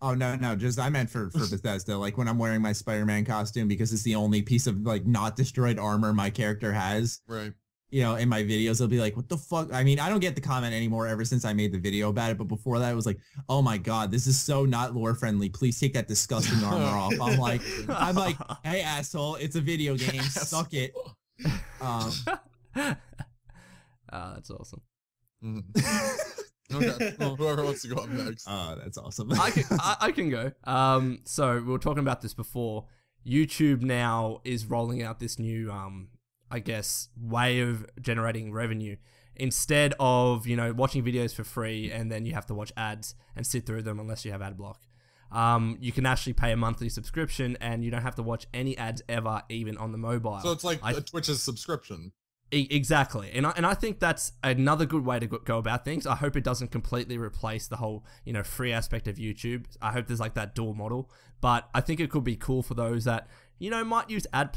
Oh no, just I meant for Bethesda, like when I'm wearing my Spider-Man costume because it's the only piece of like not destroyed armor my character has. Right. You know, in my videos, they'll be like, "What the fuck?" I mean, I don't get the comment anymore ever since I made the video about it, but before that, it was like, "Oh my god, this is so not lore friendly. Please take that disgusting armor off." I'm like, "Hey asshole, it's a video game. Suck it." That's awesome. Okay. Well, whoever wants to go up next. That's awesome. I can go. So we were talking about this before. YouTube now is rolling out this new, I guess, way of generating revenue. Instead of, watching videos for free and then you have to watch ads and sit through them unless you have ad block. You can actually pay a monthly subscription and you don't have to watch any ads ever, even on the mobile. So it's like a Twitch's subscription. Exactly. And I think that's another good way to go about things. I hope it doesn't completely replace the whole, free aspect of YouTube. I hope there's like that dual model, but I think it could be cool for those that, might use ad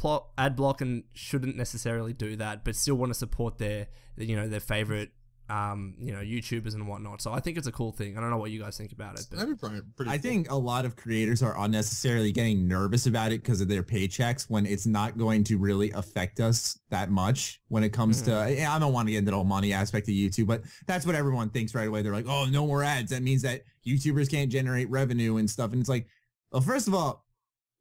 block and shouldn't necessarily do that, but still want to support their favorite, YouTubers and whatnot. So I think it's a cool thing. I don't know what you guys think about it, but That'd be pretty I cool. think a lot of creators are unnecessarily getting nervous about it because of their paychecks when it's not going to really affect us that much when it comes to, I don't want to get into the whole money aspect of YouTube, but that's what everyone thinks right away. They're like, "Oh, no more ads. That means that YouTubers can't generate revenue and stuff." And it's like, well, first of all,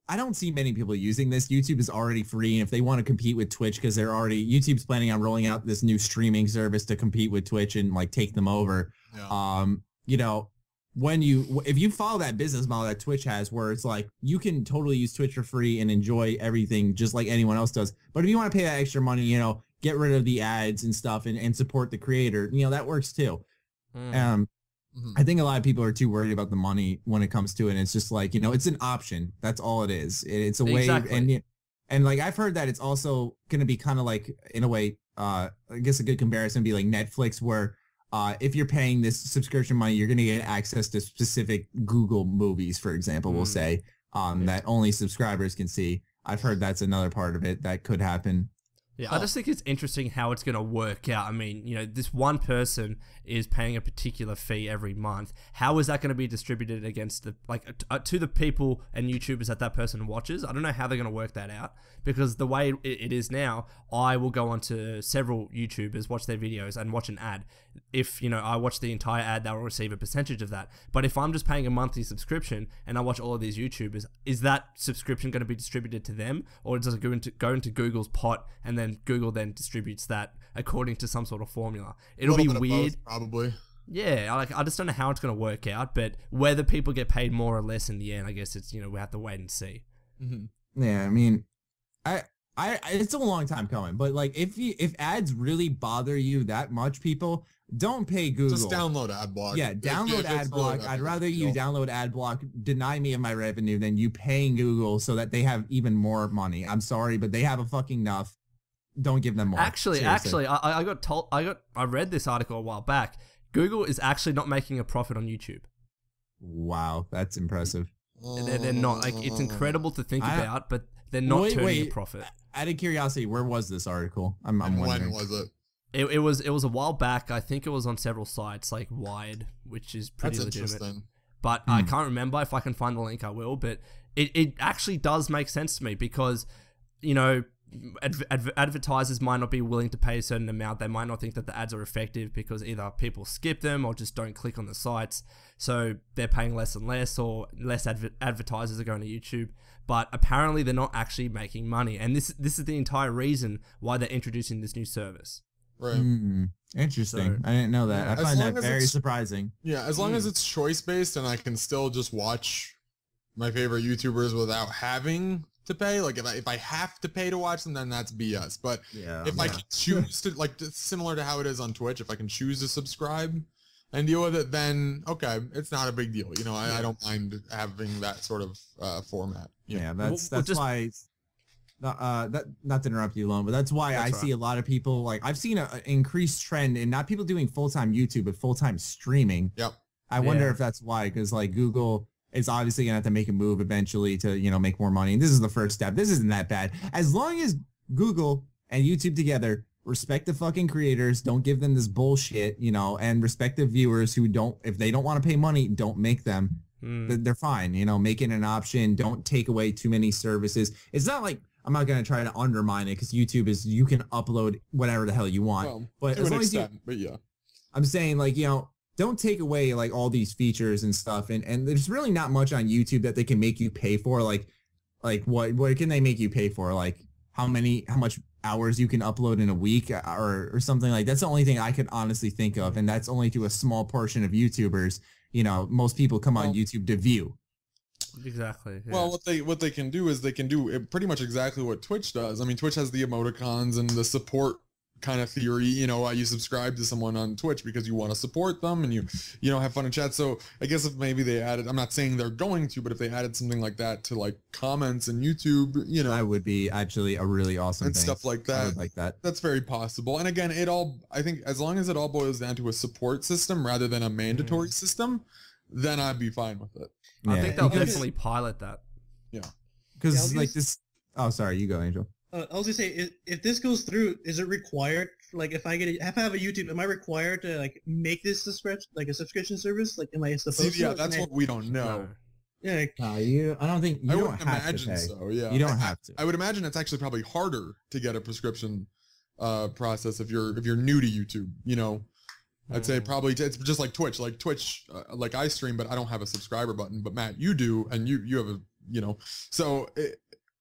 I don't see many people using this. YouTube is already free, and if they want to compete with Twitch, because YouTube's planning on rolling out this new streaming service to compete with Twitch and like take them over. Yeah. If you follow that business model that Twitch has, where it's like you can totally use Twitch for free and enjoy everything just like anyone else does. But if you want to pay that extra money, get rid of the ads and stuff and support the creator, that works too. I think a lot of people are too worried about the money when it comes to it. And it's just like, it's an option. That's all it is. It's a way. And like, I've heard that it's also going to be kind of like, in a way, I guess a good comparison would be like Netflix, where if you're paying this subscription money, you're going to get access to specific Google movies, for example, we'll say, that only subscribers can see. I've heard that's another part of it that could happen. Yeah, I just think it's interesting how it's going to work out. I mean, this one person is paying a particular fee every month. How is that going to be distributed against to the people and YouTubers that person watches? I don't know how they're going to work that out, because the way it is now, I will go onto several YouTubers, watch their videos and watch an ad. If, I watch the entire ad, they'll receive a percentage of that. But if I'm just paying a monthly subscription and I watch all of these YouTubers, is that subscription going to be distributed to them, or does it go into Google's pot and then Google then distributes that according to some sort of formula? It'll be weird. Both, probably. Yeah, I just don't know how it's going to work out, but whether people get paid more or less in the end, I guess it's, we have to wait and see. Yeah, I mean, it's a long time coming, but like if ads really bother you that much, people, don't pay Google. Just download AdBlock. Yeah, download AdBlock. I'd rather you download AdBlock, deny me of my revenue, than you paying Google so that they have even more money. I'm sorry, but they have a fucking enough. Don't give them more. Actually, I read this article a while back. Google is actually not making a profit on YouTube. Wow, that's impressive. They're not. Like, it's incredible to think about, but they're not turning a profit. Out of curiosity, where was this article? I'm wondering. When was it? It was a while back. I think it was on several sites like Wired, which is pretty legitimate. But I can't remember. If I can find the link, I will. But it actually does make sense to me, because, advertisers might not be willing to pay a certain amount. They might not think that the ads are effective because either people skip them or just don't click on the sites. So they're paying less and less, or less advertisers are going to YouTube. But apparently they're not actually making money. And this is the entire reason why they're introducing this new service. Right. Interesting. I didn't know that. I find that very surprising. Yeah, as long as it's choice-based and I can still just watch my favorite YouTubers without having to pay. Like if I have to pay to watch them, then that's BS. But if I can choose to, like, it's similar to how it is on Twitch, if I can choose to subscribe and deal with it, then okay, it's not a big deal. You know, I don't mind having that sort of format. Yeah, that's why. Not to interrupt you, Lone, but that's why I see a lot of people, like, I've seen an increased trend in not people doing full-time YouTube, but full-time streaming. Yep. I wonder if that's why, because like Google is obviously gonna have to make a move eventually to, you know, make more money. And this is the first step. This isn't that bad. As long as Google and YouTube together respect the fucking creators, don't give them this bullshit, you know, and respect the viewers who don't, if they don't want to pay money, don't make them. They're fine, you know, make it an option. Don't take away too many services. It's not like, I'm not going to try to undermine it because YouTube is, you can upload whatever the hell you want. Well, but as long as but yeah. I'm saying, like, you know, don't take away like all these features and stuff. And there's really not much on YouTube that they can make you pay for. Like what can they make you pay for? Like how much hours you can upload in a week or something like that's the only thing I could honestly think of. And that's only to a small portion of YouTubers. You know, most people come on YouTube to view. Exactly. Yeah. Well, what they can do is they can do pretty much exactly what Twitch does. I mean, Twitch has the emoticons and the support kind of theory. You know, you subscribe to someone on Twitch because you want to support them and you know, have fun in chat. So I guess if maybe they added, I'm not saying they're going to, but if they added something like that to like comments and YouTube, you know, that would be actually a really awesome and thing. Stuff like that. I would like that. That's very possible. And again, I think as long as it all boils down to a support system rather than a mandatory system, then I'd be fine with it. I think they'll definitely pilot that. Yeah. Because like this. Oh, sorry. You go, Angel. I was gonna say, if this goes through, is it required? Like, if I have a YouTube, am I required to like make this a subscription service? Like, am I supposed to? Yeah, that's what we don't know. Yeah. I don't think you don't have to pay. So. Yeah. You don't have to. I would imagine it's actually probably harder to get a prescription process if you're new to YouTube. You know. I'd say probably it's just like Twitch. Like I stream, but I don't have a subscriber button. But Matt, you do, and you have a, you know. So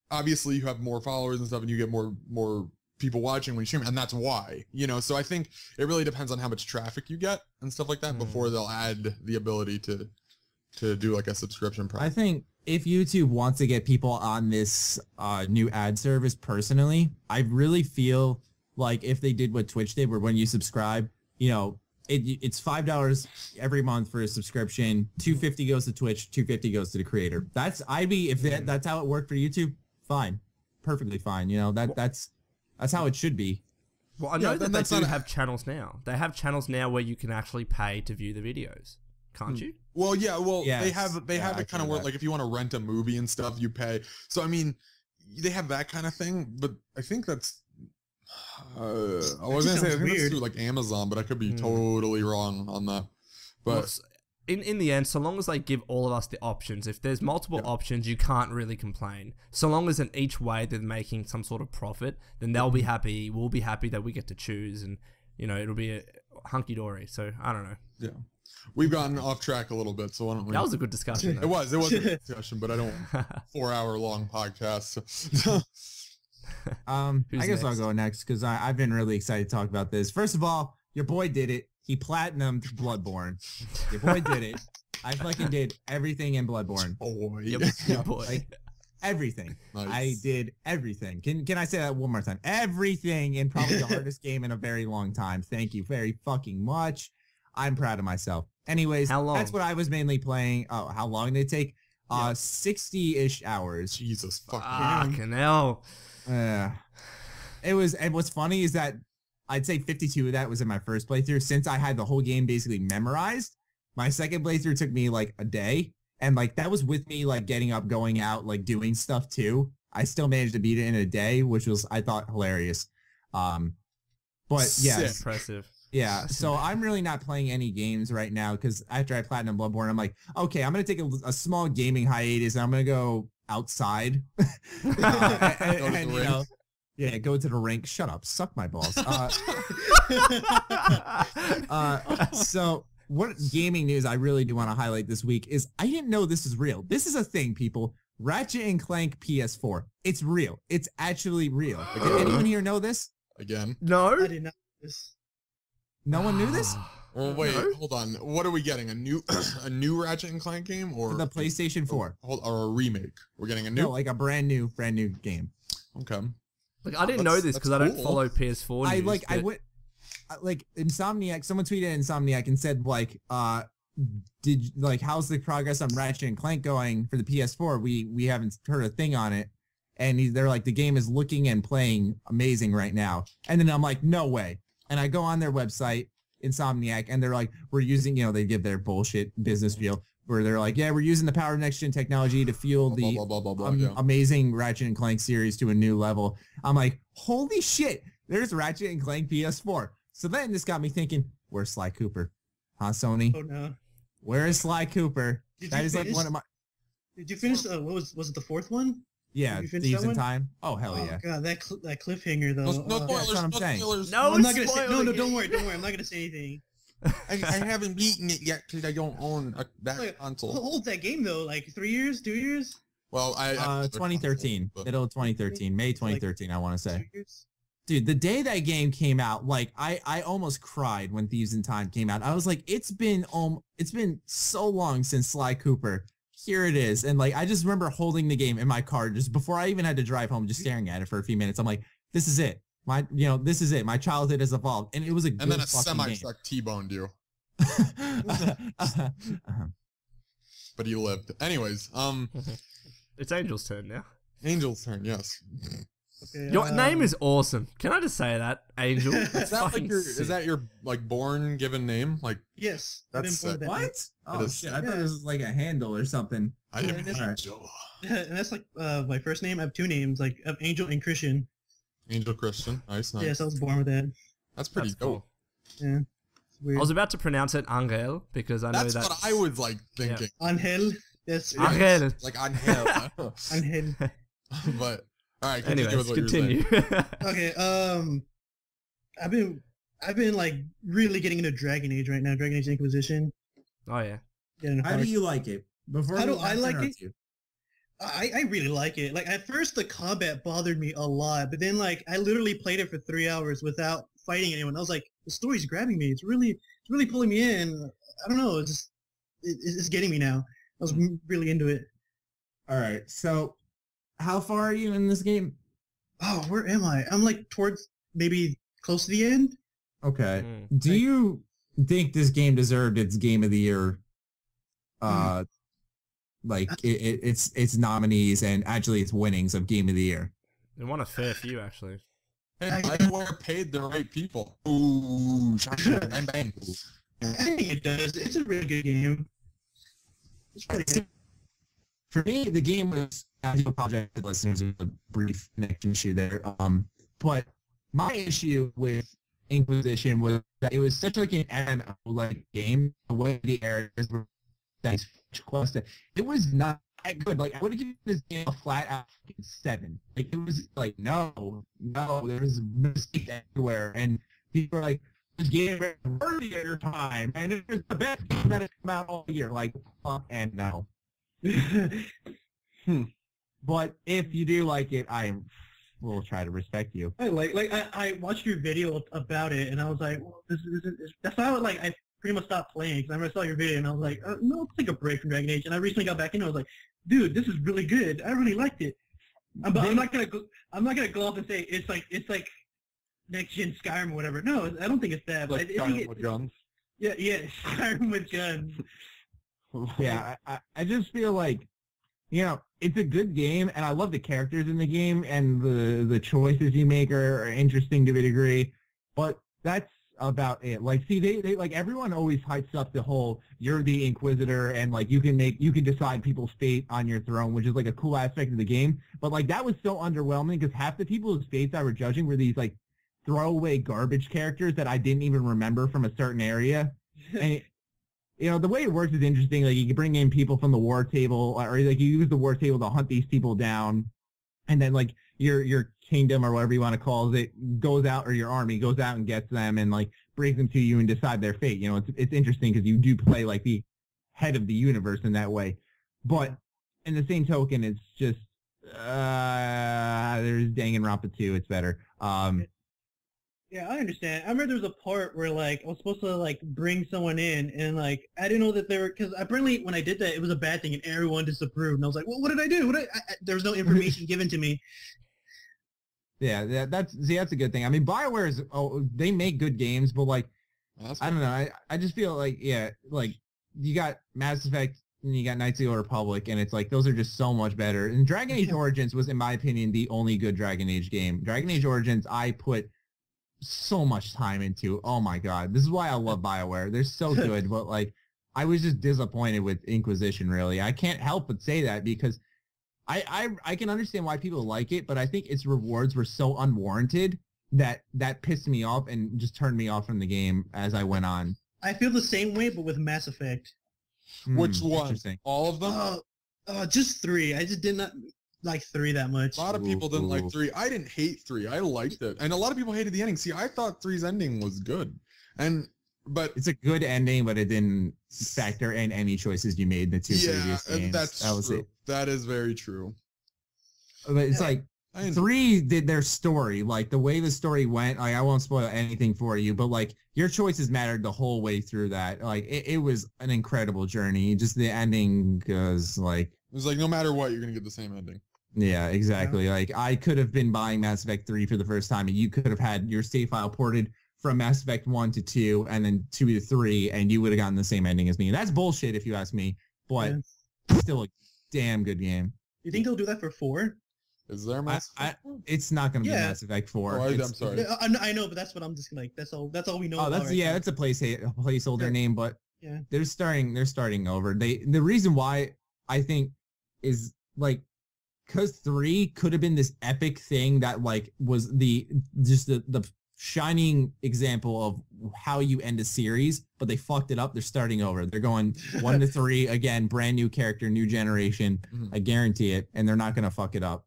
obviously you have more followers and stuff, and you get more people watching when you stream, and that's why, you know. So I think it really depends on how much traffic you get and stuff like that before they'll add the ability to do like a subscription process. I think if YouTube wants to get people on this new ad service, personally, I really feel like if they did what Twitch did, where when you subscribe, you know. It's $5 every month for a subscription. $2.50 goes to Twitch. $2.50 goes to the creator. That's that's how it worked for YouTube. Fine, perfectly fine. You know that's how it should be. Well, I know that they do have channels now. They have channels now where you can actually pay to view the videos, can't you? Well, yeah. Well, yes. they have it kind of work like if you want to rent a movie and stuff, you pay. So I mean, they have that kind of thing. But I think that's. I was gonna say I think it's through like Amazon, but I could be totally wrong on that. But well, in the end, so long as they give all of us the options, if there's multiple options, you can't really complain. So long as in each way they're making some sort of profit, then they'll be happy. We'll be happy that we get to choose, and you know it'll be a hunky dory. So I don't know. Yeah, we've gotten off track a little bit, so why don't we? That was a good discussion. It was a good discussion, but I don't 4-hour long podcast. So. I guess I'll go next because I've been really excited to talk about this. First of all, your boy did it. He platinumed Bloodborne. Your boy did it. I fucking did everything in Bloodborne. Your boy. Like, everything. Nice. I did everything. Can I say that one more time? Everything in probably the hardest game in a very long time. Thank you very fucking much. I'm proud of myself. Anyways, how long? That's what I was mainly playing. Oh, how long did it take? 60-ish hours. Jesus fucking hell. It was, and what's funny is that I'd say 52 of that was in my first playthrough. Since I had the whole game basically memorized, my second playthrough took me like a day, and like that was with me like getting up, going out, like doing stuff too. I still managed to beat it in a day, which was, I thought, hilarious. But yeah, impressive. Yeah, so I'm really not playing any games right now because after I platinum Bloodborne, I'm like, okay, I'm gonna take a small gaming hiatus, and I'm gonna go outside and you know, go to the rink. Shut up, suck my balls. So what gaming news I really do want to highlight this week is I didn't know this is real. This is a thing, people. Ratchet and Clank PS4. It's real. It's actually real. Did anyone here know this? Again? No. I did not know this. No one knew this? Well, wait, hold on. What are we getting? A new Ratchet and Clank game, or the PlayStation 4, or a remake? We're getting a new, like a brand new game. Okay. Like I didn't know this because I don't follow PS4 news. I went like Insomniac. Someone tweeted Insomniac and said like, how's the progress on Ratchet and Clank going for the PS4? We haven't heard a thing on it. And they're like, the game is looking and playing amazing right now. And then I'm like, no way. And I go on their website, Insomniac, and they're like, we're using, they give their bullshit business spiel where they're like, yeah, we're using the power of next-gen technology to fuel the amazing Ratchet and Clank series to a new level. I'm like, holy shit, there's Ratchet and Clank PS4. So then this got me thinking, where's Sly Cooper? Huh, Sony? Oh, no. Where is Sly Cooper? That is like one of my... Did you finish, what was it the fourth one? Yeah, Thieves in Time. Oh, hell yeah. Oh, God, that cliffhanger, though. No spoilers, that's what I'm saying. No, I'm not going to say... No, don't worry. I'm not going to say anything. I haven't beaten it yet because I don't own that console. How old's that game, though? Like 3 years? 2 years? Well, 2013. Console, Middle of 2013. May 2013, I want to say. Dude, the day that game came out, like, I almost cried when Thieves in Time came out. I was like, it's been so long since Sly Cooper. Here it is. And like, I just remember holding the game in my car just before I even had to drive home, just staring at it for a few minutes. I'm like, this is it. This is it. My childhood has evolved. And it was a good And then a fucking semi-truck T-boned you. But he lived. Anyways, it's Angel's turn now. Angel's turn, yes. Okay, your name is awesome. Can I just say that, Angel? Is that your like born given name? Like yes. That's what? Oh shit! I thought it was like a handle or something. I am Angel. And that's like my first name. I have two names, like Angel and Christian. Angel Christian, nice. Yes, I was born with that. That's pretty cool. Yeah. I was about to pronounce it Angel because I know that's what I was like thinking. Yeah. Angel. Yes. Angel. Like Angel. Angel. But all right, continue. Okay, I've been like really getting into Dragon Age right now, Dragon Age Inquisition. Oh yeah. How do you like it? How do I like it? I really like it. Like at first the combat bothered me a lot, but then like I literally played it for 3 hours without fighting anyone. I was like, the story's grabbing me. It's really pulling me in. I don't know. It's getting me now. I was really into it. All right, so. How far are you in this game? Oh, where am I? I'm like towards maybe close to the end. Okay. Do you think this game deserved its Game of the Year? Like its nominees and actually its winnings of Game of the Year. It won a fair few actually. Hey, I wear paid the right people. Ooh, bang bang. I think it does. It's a really good game. It's pretty good. For me, the game was. I do apologize to listeners. There's a brief connection issue there. But my issue with Inquisition was that it was such like an MMO-like game. The way the areas were that close to it was not that good. Like I would have given this game a flat out 7. Like it was like no, there was mistakes everywhere, and people were like, "This game is worthy of your time, and it is the best game that has come out all year." Like fuck and no. But if you do like it, I will try to respect you. I watched your video about it, and I was like, well, that's why I pretty much stopped playing because I saw your video, and I was like, no, let's take a break from Dragon Age. And I recently got back in, and I was like, dude, this is really good. I really liked it. But I'm not gonna go off and say it's like next gen Skyrim or whatever. No, I don't think it's that. Like Skyrim with guns. Yeah, Skyrim with guns. Yeah, I just feel like. It's a good game, and I love the characters in the game, and the choices you make are interesting to a degree, but that's about it. Like, see, they like, everyone always hypes up the whole, you're the Inquisitor, and, like, you can decide people's fate on your throne, which is, like, a cool aspect of the game, but, like, that was so underwhelming, because half the people's fates I were judging were these, like, throwaway garbage characters that I didn't even remember from a certain area, and the way it works is interesting. Like, you can bring in people from the war table, or like you use the war table to hunt these people down, and then like your kingdom or whatever you want to call it goes out, or your army goes out and gets them and like brings them to you and decide their fate. It's interesting because you do play like the head of the universe in that way, but in the same token, it's just there's Danganronpa 2. It's better. Yeah, I understand. I remember there was a part where like I was supposed to like bring someone in, and like I didn't know that they were, because apparently when I did that it was a bad thing and everyone disapproved, and I was like, well, what did I do? There was no information given to me. Yeah, that's a good thing. I mean, BioWare is they make good games, but like I don't know. I just feel like like you got Mass Effect and you got Knights of the Old Republic, and it's like those are just so much better. And Dragon Age Origins was, in my opinion, the only good Dragon Age game. Dragon Age Origins, I put so much time into. Oh my god, this is why I love BioWare. They're so good, but like I was just disappointed with Inquisition. Really, I can't help but say that because I can understand why people like it, but I think its rewards were so unwarranted that pissed me off and just turned me off from the game as I went on. I feel the same way, but with Mass Effect. Which one? All of them? Just 3. I just did not like 3 that much. A lot of people didn't like 3. I didn't hate 3. I liked it. And a lot of people hated the ending. See, I thought 3's ending was good. But it's a good ending, but it didn't factor in any choices you made in the 2 previous games. That's true. That is very true. But it's like 3 did their story, like the way the story went. Like I won't spoil anything for you, but like your choices mattered the whole way through that. Like it was an incredible journey. Just the ending was like it was like no matter what, you're gonna get the same ending. Yeah, exactly. Yeah. Like I could have been buying Mass Effect 3 for the first time, and you could have had your save file ported from Mass Effect 1 to 2 and then 2 to 3, and you would have gotten the same ending as me. That's bullshit if you ask me, but still a damn good game. You think they'll do that for 4? Is there Mass Effect 4? It's not going to be Mass Effect 4. Oh, I'm sorry. I know, but that's what I'm just like. That's all we know. Oh, that's that's a placeholder name, but yeah, they're starting over. The reason why I think is like because 3 could have been this epic thing that like was the shining example of how you end a series, but they fucked it up. They're starting over. They're going 1 to 3 again, brand new character, new generation. I guarantee it, and they're not going to fuck it up.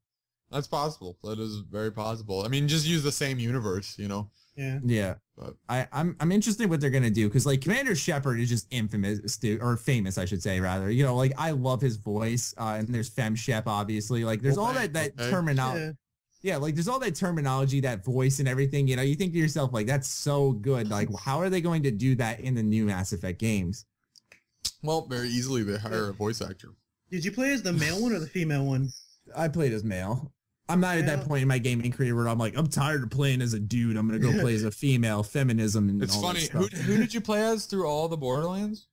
That's possible. That is very possible. I mean, just use the same universe, you know. Yeah. But I'm interested what they're gonna do, because like Commander Shepard is just infamous, or famous, I should say, rather. You know, like I love his voice, and there's Fem Shep, obviously. Like there's all that terminology. Yeah, like there's all that terminology, that voice and everything. You know, you think to yourself, like, that's so good. Like, how are they going to do that in the new Mass Effect games? Well, very easily they hire a voice actor. Did you play as the male one or the female one? I played as male. I'm not at that point in my gaming career where I'm like, I'm tired of playing as a dude. I'm gonna go play as a female, feminism, and it's all funny. That stuff. Who did you play as through all the Borderlands?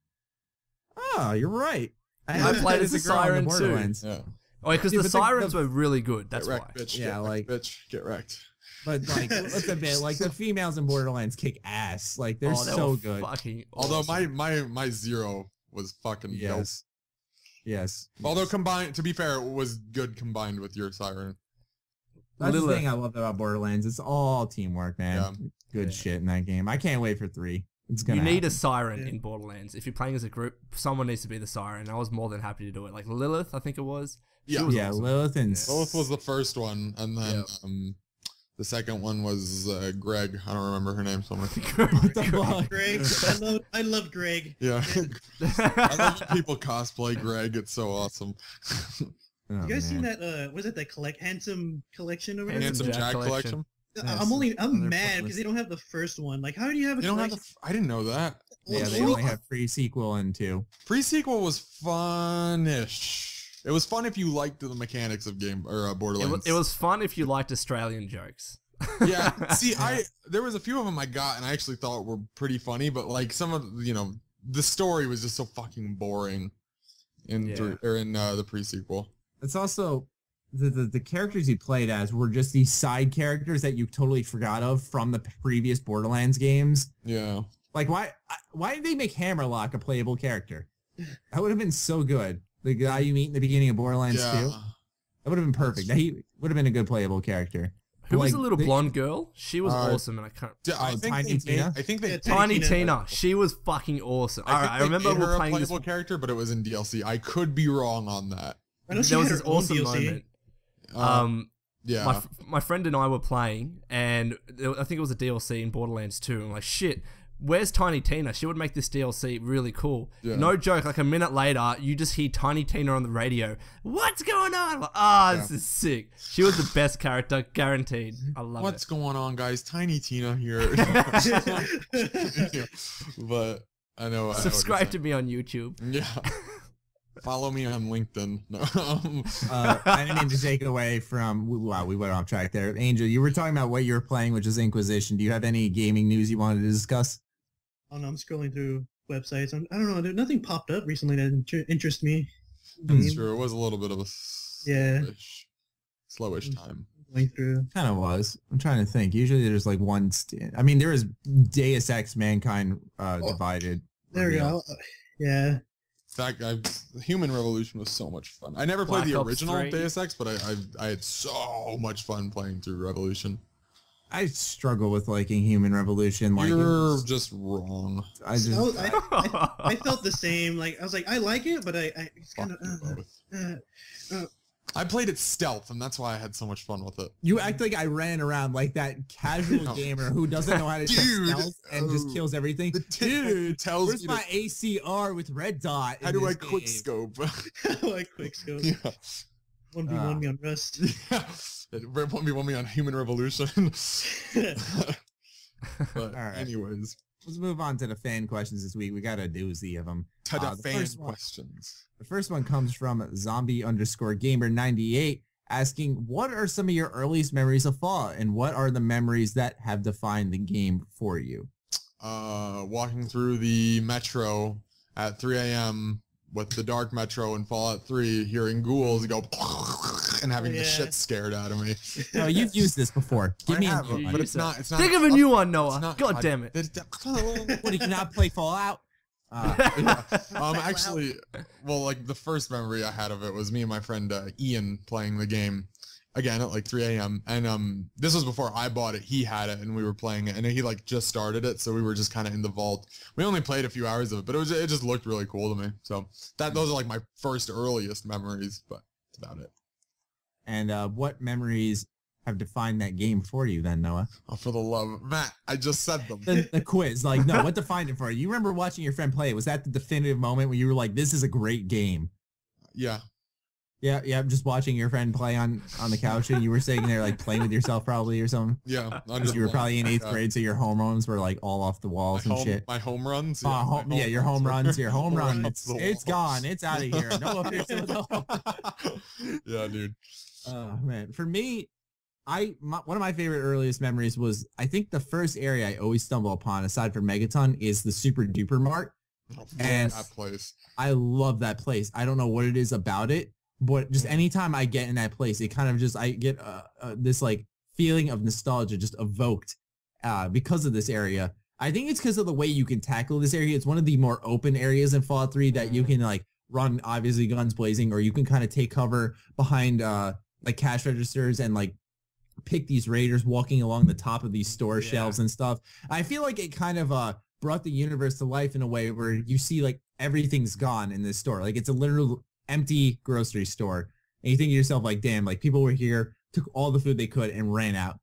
Oh, you're right. I played as a Siren too. Yeah. Oh, because the Sirens were really good. That's wrecked, why. Bitch, yeah, like bitch, get wrecked. But like, let's admit, like the females in Borderlands kick ass. Like they're so good. Although my Zero was fucking dope. Yes. Although to be fair, it was good combined with your Siren. That's the thing I love about Borderlands. It's all teamwork, man. Yeah. Good shit in that game. I can't wait for 3. It's gonna. You need a Siren in Borderlands. If you're playing as a group, someone needs to be the Siren. I was more than happy to do it. Like Lilith, I think it was. Yeah, awesome. Lilith was the first one, and then the second one was Greg. I don't remember her name somewhere. What the fuck? Greg. I love Greg. Yeah. I love when people cosplay Greg. It's so awesome. You guys seen that? Was it the Handsome Collection or whatever? Handsome Jack collection. I'm mad because they don't have the first one. Like, how do you have a collection? I didn't know that. Yeah, they only have pre-sequel and 2. Pre-sequel was fun-ish. It was fun if you liked the mechanics of Borderlands. It was fun if you liked Australian jokes. Yeah. See, there was a few of them I got and I actually thought were pretty funny, but like some of the story was just so fucking boring in the pre-sequel. It's also the characters you played as were just these side characters that you totally forgot of from the previous Borderlands games. Yeah. Like why did they make Hammerlock a playable character? That would have been so good. The guy you meet in the beginning of Borderlands 2. That would have been perfect. He would have been a good playable character. Who was the little blonde girl? She was awesome, and I can't. Tiny Tina. I think Tiny Tina. She was fucking awesome. I remember we were playing a playable character, but it was in DLC. I could be wrong on that. There was this awesome moment. My friend and I were playing, and I think it was a DLC in Borderlands 2. And I'm like, shit, where's Tiny Tina? She would make this DLC really cool. Yeah. No joke, like a minute later, you just hear Tiny Tina on the radio. What's going on? Like, this is sick. She was the best character, guaranteed. I love it. What's going on, guys? Tiny Tina here. But I know. Subscribe to me on YouTube. Yeah. Follow me on LinkedIn. No. I didn't mean to take away from. Wow, we went off track there. Angel, you were talking about what you were playing, which is Inquisition. Do you have any gaming news you wanted to discuss? Oh no, I'm scrolling through websites. I don't know. Nothing popped up recently that interests me. That's true. It was a little bit of a slowish time. Going through. Kind of was. I'm trying to think. Usually there's like one. I mean, there is Deus Ex Mankind Divided. There we go. Yeah. That Human Revolution was so much fun. I never played the original Deus Ex, but I had so much fun playing through Revolution. I struggle with liking Human Revolution. Like, you're just wrong. I felt the same. Like I was like, I like it, but it's kind of. I played it stealth, and that's why I had so much fun with it. You act like I ran around like that casual gamer who doesn't know how to stealth and just kills everything. Dude, tells where's my ACR with red dot? How do I quick scope? How do I quick scope? Yeah. 1v1 me on Rust. Yeah. 1v1 me on Human Revolution. But anyways. Let's move on to the fan questions this week. We got a doozy of them. To the fan questions. The first one comes from zombie_gamer98 asking, what are some of your earliest memories of Fallout and what are the memories that have defined the game for you? Walking through the metro at 3 a.m. with the dark metro in Fallout 3, hearing ghouls go and having the shit scared out of me. No, you've used this before. Give me a new one. But it's not. Think of a new one, Noah. God damn it. What, do you not play Fallout? Actually, well, like the first memory I had of it was me and my friend Ian playing the game again at like 3 a.m. And this was before I bought it. He had it and we were playing it, and he like just started it, so we were just kind of in the vault. We only played a few hours of it, but it just looked really cool to me. So those are like my first earliest memories, but that's about it. And what memories have defined that game for you then, Noah? Oh, for the love of Matt, I just said them. The quiz, like, no, what defined it for you? You remember watching your friend play it? Was that the definitive moment where you were like, this is a great game? Yeah. Yeah, just watching your friend play on the couch, and you were sitting there like playing with yourself probably or something. Yeah. You were probably in 8th grade, so your home runs were like all off the walls shit. My home runs? Yeah, your home runs. Your home run. It's gone. It's out of here. No official. Yeah, dude. Oh, man. For me, one of my favorite earliest memories was, I think the first area I always stumble upon, aside from Megaton, is the Super Duper Mart. And that place. I love that place. I don't know what it is about it, but just anytime I get in that place, it kind of just, I get this like feeling of nostalgia just evoked because of this area. I think it's because of the way you can tackle this area. It's one of the more open areas in Fallout 3 that you can like run, obviously guns blazing, or you can kind of take cover behind like cash registers and like pick these raiders walking along the top of these store shelves and stuff. I feel like it kind of brought the universe to life in a way where you see like everything's gone in this store. Like it's a literal empty grocery store. And you think to yourself like, damn, like people were here, took all the food they could and ran out.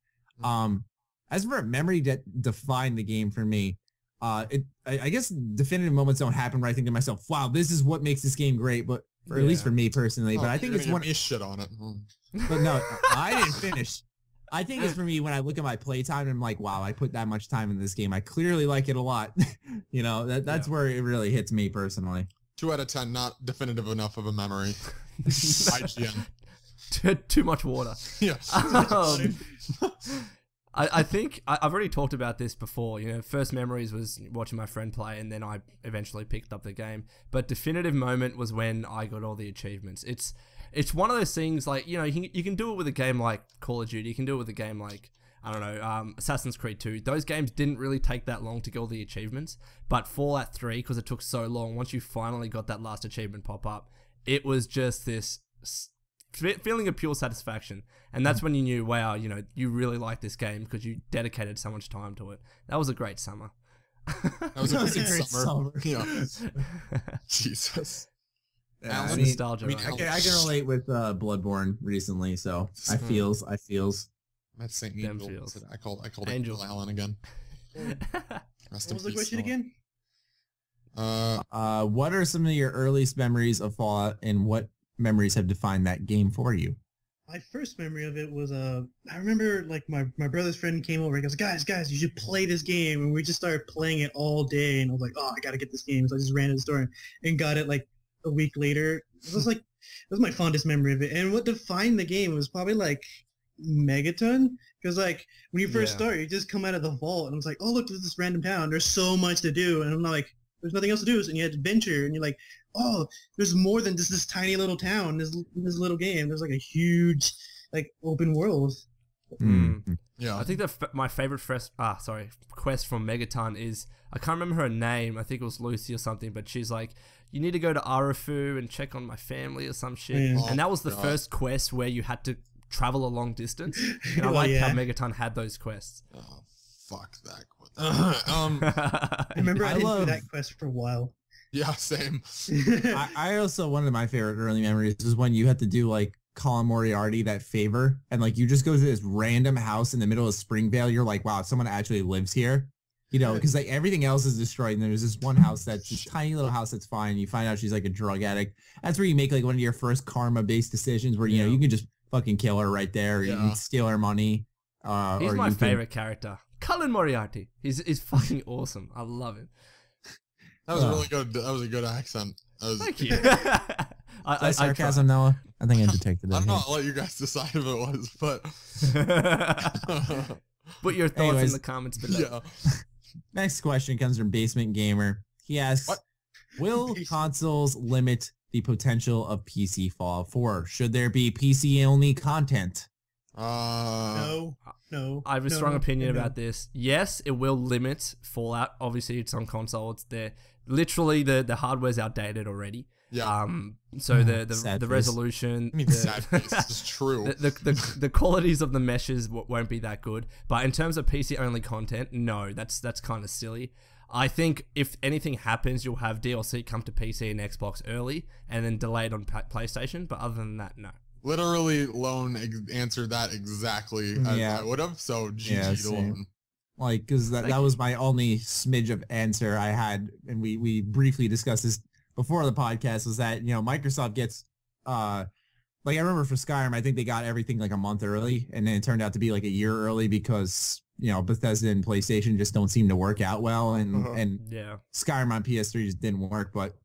As for a memory that defined the game for me, I guess definitive moments don't happen where I think to myself, wow, this is what makes this game great, but at least for me personally. But I think it's one shit on it. But no, I didn't finish. I think it's for me when I look at my playtime and I'm like, wow, I put that much time in this game. I clearly like it a lot. You know, that's where it really hits me personally. 2 out of 10, not definitive enough of a memory. IGN. Too much water. Yeah. I think I've already talked about this before. You know, first memories was watching my friend play, and then I eventually picked up the game. But definitive moment was when I got all the achievements. It's one of those things like, you know, you can do it with a game like Call of Duty. You can do it with a game like, I don't know, Assassin's Creed 2. Those games didn't really take that long to get all the achievements. But Fallout 3, because it took so long, once you finally got that last achievement pop up, it was just this feeling of pure satisfaction. And that's when you knew, wow, you know, you really like this game because you dedicated so much time to it. That was a great summer. That was a great summer. Yeah. Jesus. Yeah, nostalgia. I can relate with Bloodborne recently, so I feels. That's Saint Angel. I called Angel Allen again. Rest What was in the peace, question Noah. again? What are some of your earliest memories of Fallout, and what memories have defined that game for you? My first memory of it was I remember like my brother's friend came over and goes, guys, you should play this game, and we just started playing it all day, and I was like, oh, I gotta get this game, so I just ran to the store and got it like a week later. It was my fondest memory of it, and what defined the game was probably like Megaton, because like when you first start, you just come out of the vault, and I was like, oh look, there's this random town, there's so much to do, and I'm like, there's nothing else to do, and you had adventure, and you're like, oh, there's more than just this tiny little town, this little game. There's like a huge, like, open world. Mm-hmm. Yeah, I think my favorite quest from Megaton is, I can't remember her name. I think it was Lucy or something, but she's like, you need to go to Arafu and check on my family or some shit. Yeah. And that was the first quest where you had to travel a long distance. And I like how Megaton had those quests. Oh, fuck that. I remember I didn't do that quest for a while. Yeah, same. I also, one of my favorite early memories is when you had to do like Colin Moriarty that favor, and like you just go to this random house in the middle of Springvale. You're like, wow, someone actually lives here, you know, because like everything else is destroyed, and there's this one house that's this tiny little house that's fine. You find out she's like a drug addict. That's where you make like one of your first karma based decisions where you know you can just fucking kill her right there. You can steal her money. He's my favorite character, Colin Moriarty. He's fucking awesome. I love him. That was really good. That was a good accent. Thank you. I sarcasm, Noah? I think I detected it. I don't know. I'll let you guys decide if it was, but put your thoughts in the comments below. Yeah. Next question comes from Basement Gamer. He asks, will consoles limit the potential of PC Fallout 4? Should there be PC-only content? No. I have a strong opinion about this. Yes, it will limit Fallout. Obviously, it's on console. It's there. Literally, the hardware's outdated already. Yeah. So the resolution. I mean, sad face. This is true. The qualities of the meshes won't be that good. But in terms of PC only content, no, that's kind of silly. I think if anything happens, you'll have DLC come to PC and Xbox early, and then delayed on PlayStation. But other than that, no. Literally, Lone answered that exactly as I would have. So GG to Lone. Like, because that was my only smidge of answer I had, and we briefly discussed this before the podcast, was that, you know, Microsoft gets, like, I remember for Skyrim, I think they got everything like a month early, and then it turned out to be like a year early because, you know, Bethesda and PlayStation just don't seem to work out well, and Skyrim on PS3 just didn't work. But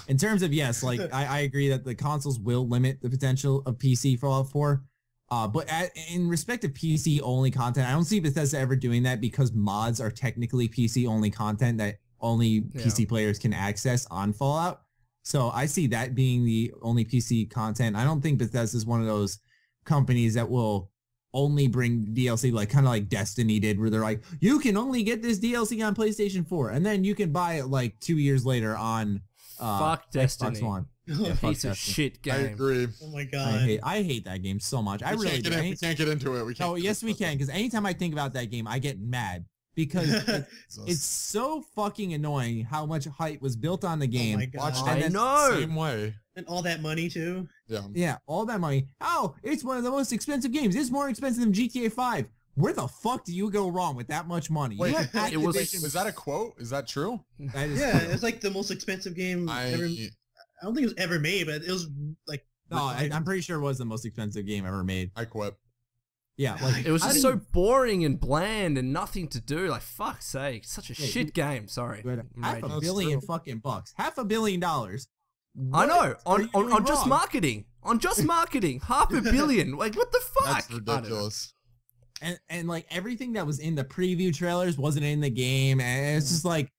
in terms of, yes, like, I agree that the consoles will limit the potential of PC Fallout 4. But in respect of PC-only content, I don't see Bethesda ever doing that because mods are technically PC-only content that only PC players can access on Fallout. So I see that being the only PC content. I don't think Bethesda is one of those companies that will only bring DLC, like kind of like Destiny did, where they're like, you can only get this DLC on PlayStation 4, and then you can buy it like 2 years later on Fuck Destiny. Xbox One. Yeah, piece of shit game. I agree. Oh my god. I hate that game so much. I really do. We can't get into it. Oh, yes, we can. Because anytime I think about that game, I get mad because it's so fucking annoying how much hype was built on the game. Oh my god. I know. Same way. And all that money too. Yeah. Yeah, all that money. Oh, it's one of the most expensive games. It's more expensive than GTA 5. Where the fuck do you go wrong with that much money? Wait, was that a quote? Is that true? It's like the most expensive game ever. I don't think it was ever made, but it was like... No, I'm pretty sure it was the most expensive game ever made. I quit. Yeah, like it was just so boring and bland and nothing to do. Like, fuck's sake, such a shit game. Sorry, $500 million fucking bucks, $500 million. I know on just marketing, $500 million. Like, what the fuck? That's ridiculous. And like everything that was in the preview trailers wasn't in the game, and it's just like,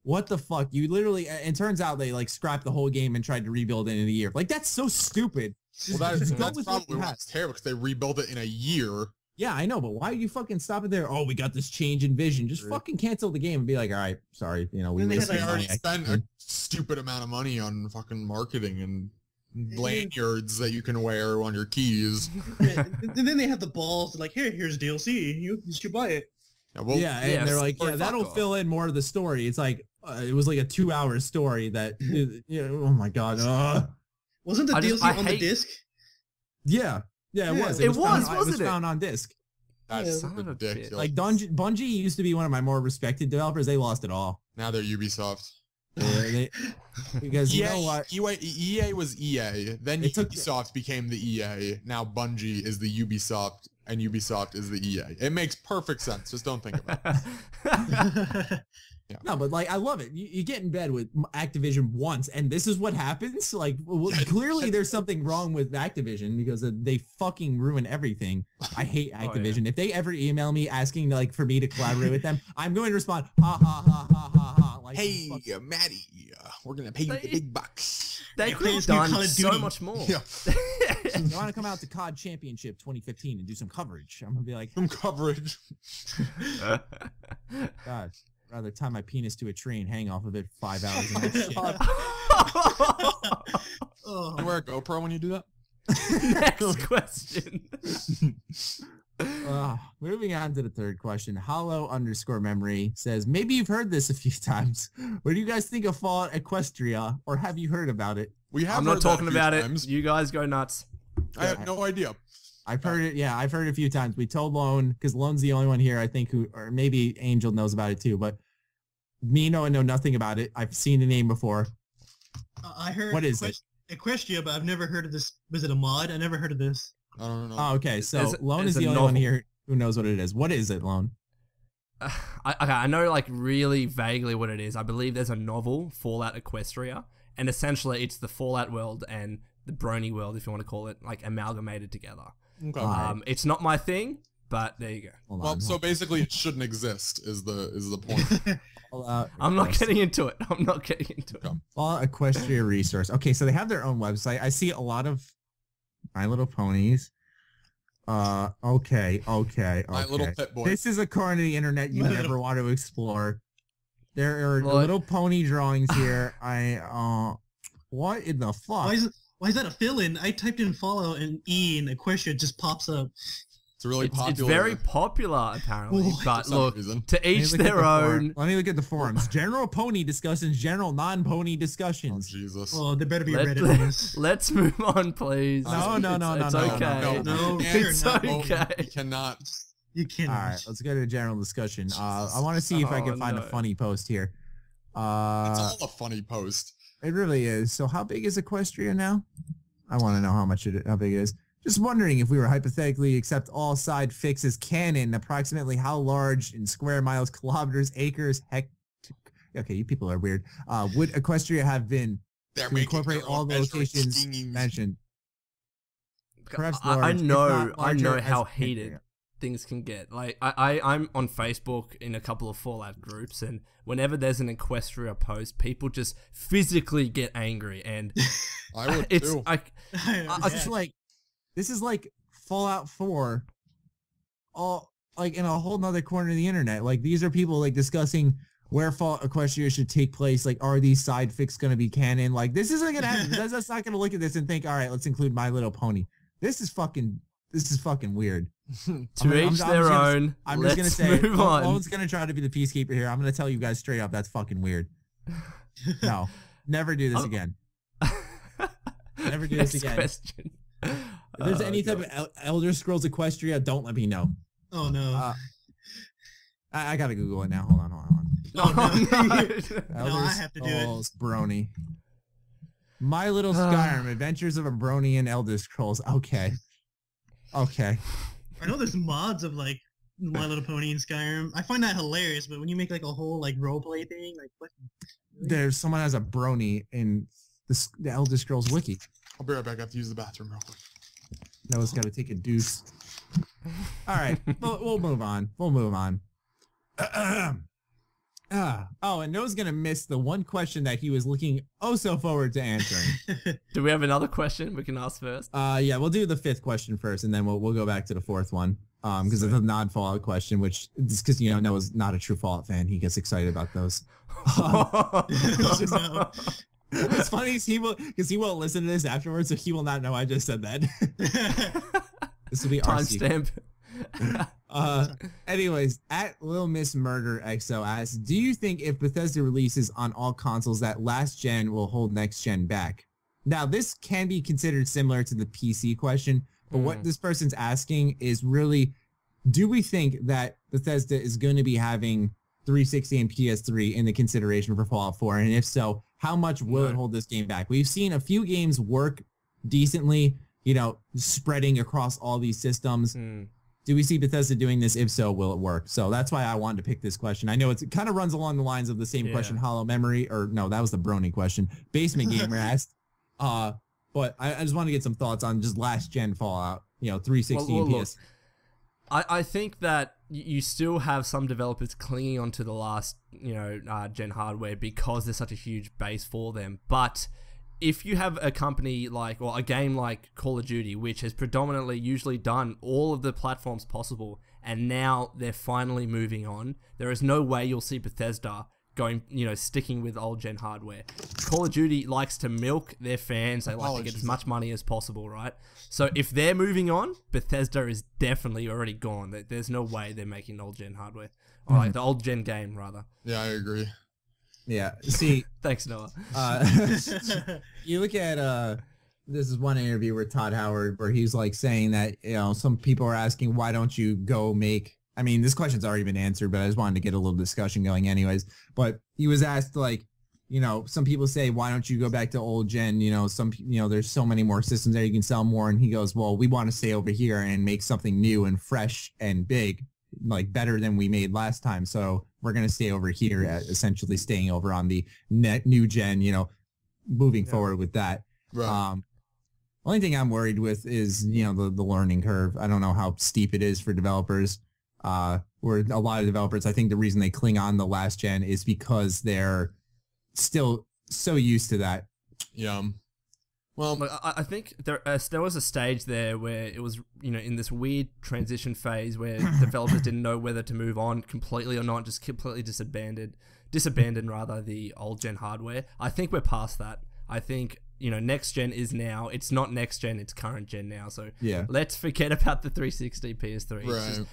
what the fuck? You literally, it turns out they like scrapped the whole game and tried to rebuild it in a year. Like, that's so stupid. Well, that's probably why it's terrible, because they rebuilt it in a year. Yeah, I know, but why do you fucking stop it there? Oh, we got this change in vision. Just fucking cancel the game and be like, all right, sorry, you know, we already spent a stupid amount of money on fucking marketing and lanyards that you can wear on your keys. And then they have the balls to like, here's DLC. You should buy it. Yeah, and they're like, yeah, that'll fill in more of the story. It's like, it was like a 2-hour story that, oh my god. Wasn't the DLC on the disc? Yeah, it was. It was found on disc. That's Son of a bitch. ridiculous. Like Bungie used to be one of my more respected developers. They lost it all. Now they're Ubisoft. Because you know what? EA was EA. Then Ubisoft became the EA. Now Bungie is the Ubisoft, and Ubisoft is the EA. It makes perfect sense. Just don't think about it. Yeah. No, but like I love it. You get in bed with Activision once, and this is what happens. Like, well, clearly there's something wrong with Activision because they fucking ruin everything. I hate Activision. Yeah. If they ever email me asking like for me to collaborate with them, I'm going to respond, ha ha ha ha ha ha. Like, hey, Matty, we're gonna pay you the big bucks. They could have done so much more. Yeah. You want to come out to COD Championship 2015 and do some coverage? I'm gonna be like, some coverage. God. Rather tie my penis to a tree and hang off of it 5 hours and that shit. You wear a GoPro when you do that? Next question. Moving on to the third question. Hollow_memory says, maybe you've heard this a few times. What do you guys think of Fallout Equestria, or have you heard about it? I'm not talking about it. You guys go nuts. I have no idea. I've heard it. Yeah, I've heard it a few times. We told Lone, because Lone's the only one here, I think, who, or maybe Angel knows about it too, but me, Noah, know nothing about it. I've seen the name before. I heard what is it? Equestria, but I've never heard of this. Was it a mod? I never heard of this. I don't know. Oh, okay. So Lone is the only one here who knows what it is. What is it, Lone? I know like really vaguely what it is. I believe there's a novel, Fallout Equestria, and essentially it's the Fallout world and the Brony world, if you want to call it, like amalgamated together. Okay. It's not my thing, but there you go. So basically it shouldn't exist is the point. I'm not getting into it. Fallout Equestria resource. Okay, so they have their own website. I see a lot of My Little Ponies. Okay. My Little Pet Boy. This is a corner of the internet you never want to explore. There are little pony drawings here. What in the fuck? Why is that a fill-in? I typed in Fallout and E and Equestria just pops up. It's really popular. It's very popular, apparently. But look, to each their own. Let me look at the forums. General pony discussions, general non-pony discussions. Oh, Jesus. Oh, there better be a Reddit on this. Let's move on, please. No. It's okay. No, it's okay. You cannot. You cannot. All right, let's go to a general discussion. I want to see if I can find a funny post here. It's all a funny post. It really is. So how big is Equestria now? I want to know how big it is. Just wondering if we were hypothetically accept all side fixes canon, approximately how large in square miles, kilometers, acres, okay, you people are weird. Would Equestria have been to incorporate all the locations mentioned? Perhaps I know how heated things can get. Like I'm on Facebook in a couple of Fallout groups, and whenever there's an Equestria post, people just physically get angry, and I would too. I just like, this is like Fallout 4, all like in a whole nother corner of the internet. Like these are people like discussing where Fallout Equestria should take place. Like, are these side fix going to be canon? Like this isn't going to happen. That's not going to look at this and think, all right, let's include My Little Pony. This is fucking weird. To each their own. I'm just gonna say, Lone's gonna try to be the peacekeeper here. I'm gonna tell you guys straight up, that's fucking weird. No, never do this again. Never do this again. Question. If there's any type of Elder Scrolls Equestria, don't let me know. Oh no. I gotta Google it now. Hold on. Oh no. Elder I have to do it. Brony. My Little Skyrim, Adventures of a Brony and Elder Scrolls. Okay. I know there's mods of like My Little Pony and Skyrim. I find that hilarious, but when you make like a whole like roleplay thing, like what? Really? There's someone has a Brony in the Elder Scrolls wiki. I'll be right back. I have to use the bathroom real quick. Noah's got to take a deuce. All right, we'll move on. And Noah's gonna miss the one question that he was looking so forward to answering. Do we have another question we can ask first? Yeah, we'll do the fifth question first, and then we'll go back to the fourth one. Because it's a non-Fallout question, which is because Noah's not a true Fallout fan. He gets excited about those. No. What's funny is he won't listen to this afterwards, so he will not know I just said that. This will be timestamp. Anyways, at Lil Miss Murder XO asks, do you think if Bethesda releases on all consoles that last gen will hold next gen back? Now, this can be considered similar to the PC question, but what this person's asking is really, do we think that Bethesda is going to be having 360 and PS3 in the consideration for Fallout 4? And if so, how much will it hold this game back? We've seen a few games work decently, spreading across all these systems. Do we see Bethesda doing this? If so, will it work? So that's why I wanted to pick this question. I know it kind of runs along the lines of the same question Hollow Memory, or no, that was the Brony question, Basement Gamer asked. But I just want to get some thoughts on just last gen Fallout, 360 and PS. I think that you still have some developers clinging onto the last, gen hardware because there's such a huge base for them. But if you have a company or a game like Call of Duty, which has predominantly usually done all of the platforms possible, and now they're finally moving on, there is no way you'll see Bethesda going, sticking with old gen hardware. Call of Duty likes to milk their fans. They like to get as much money as possible, right? So if they're moving on, Bethesda is definitely already gone. There's no way they're making old gen hardware. Or the old gen game, rather. Yeah, I agree. Yeah. See, thanks, Noah. You look at this is one interview with Todd Howard where he's saying that some people are asking, why don't you go make? I mean, this question's already been answered, but I just wanted to get a little discussion going, anyways. But he was asked some people say, why don't you go back to old gen? There's so many more systems there, you can sell more. And he goes, well, we want to stay over here and make something new and fresh and big, better than we made last time. So we're going to stay over here, essentially staying over on the new gen, moving forward with that. Right. Only thing I'm worried with is, the learning curve. I don't know how steep it is for developers. Where a lot of developers, I think the reason they cling on the last gen is because they're still so used to that. Yeah. Well, I think there was a stage there where it was, in this weird transition phase where developers didn't know whether to move on completely or not, just completely disabandoned rather the old gen hardware. I think we're past that. I think, next gen is now. It's not next gen, it's current gen now. So let's forget about the 360 PS3. Right.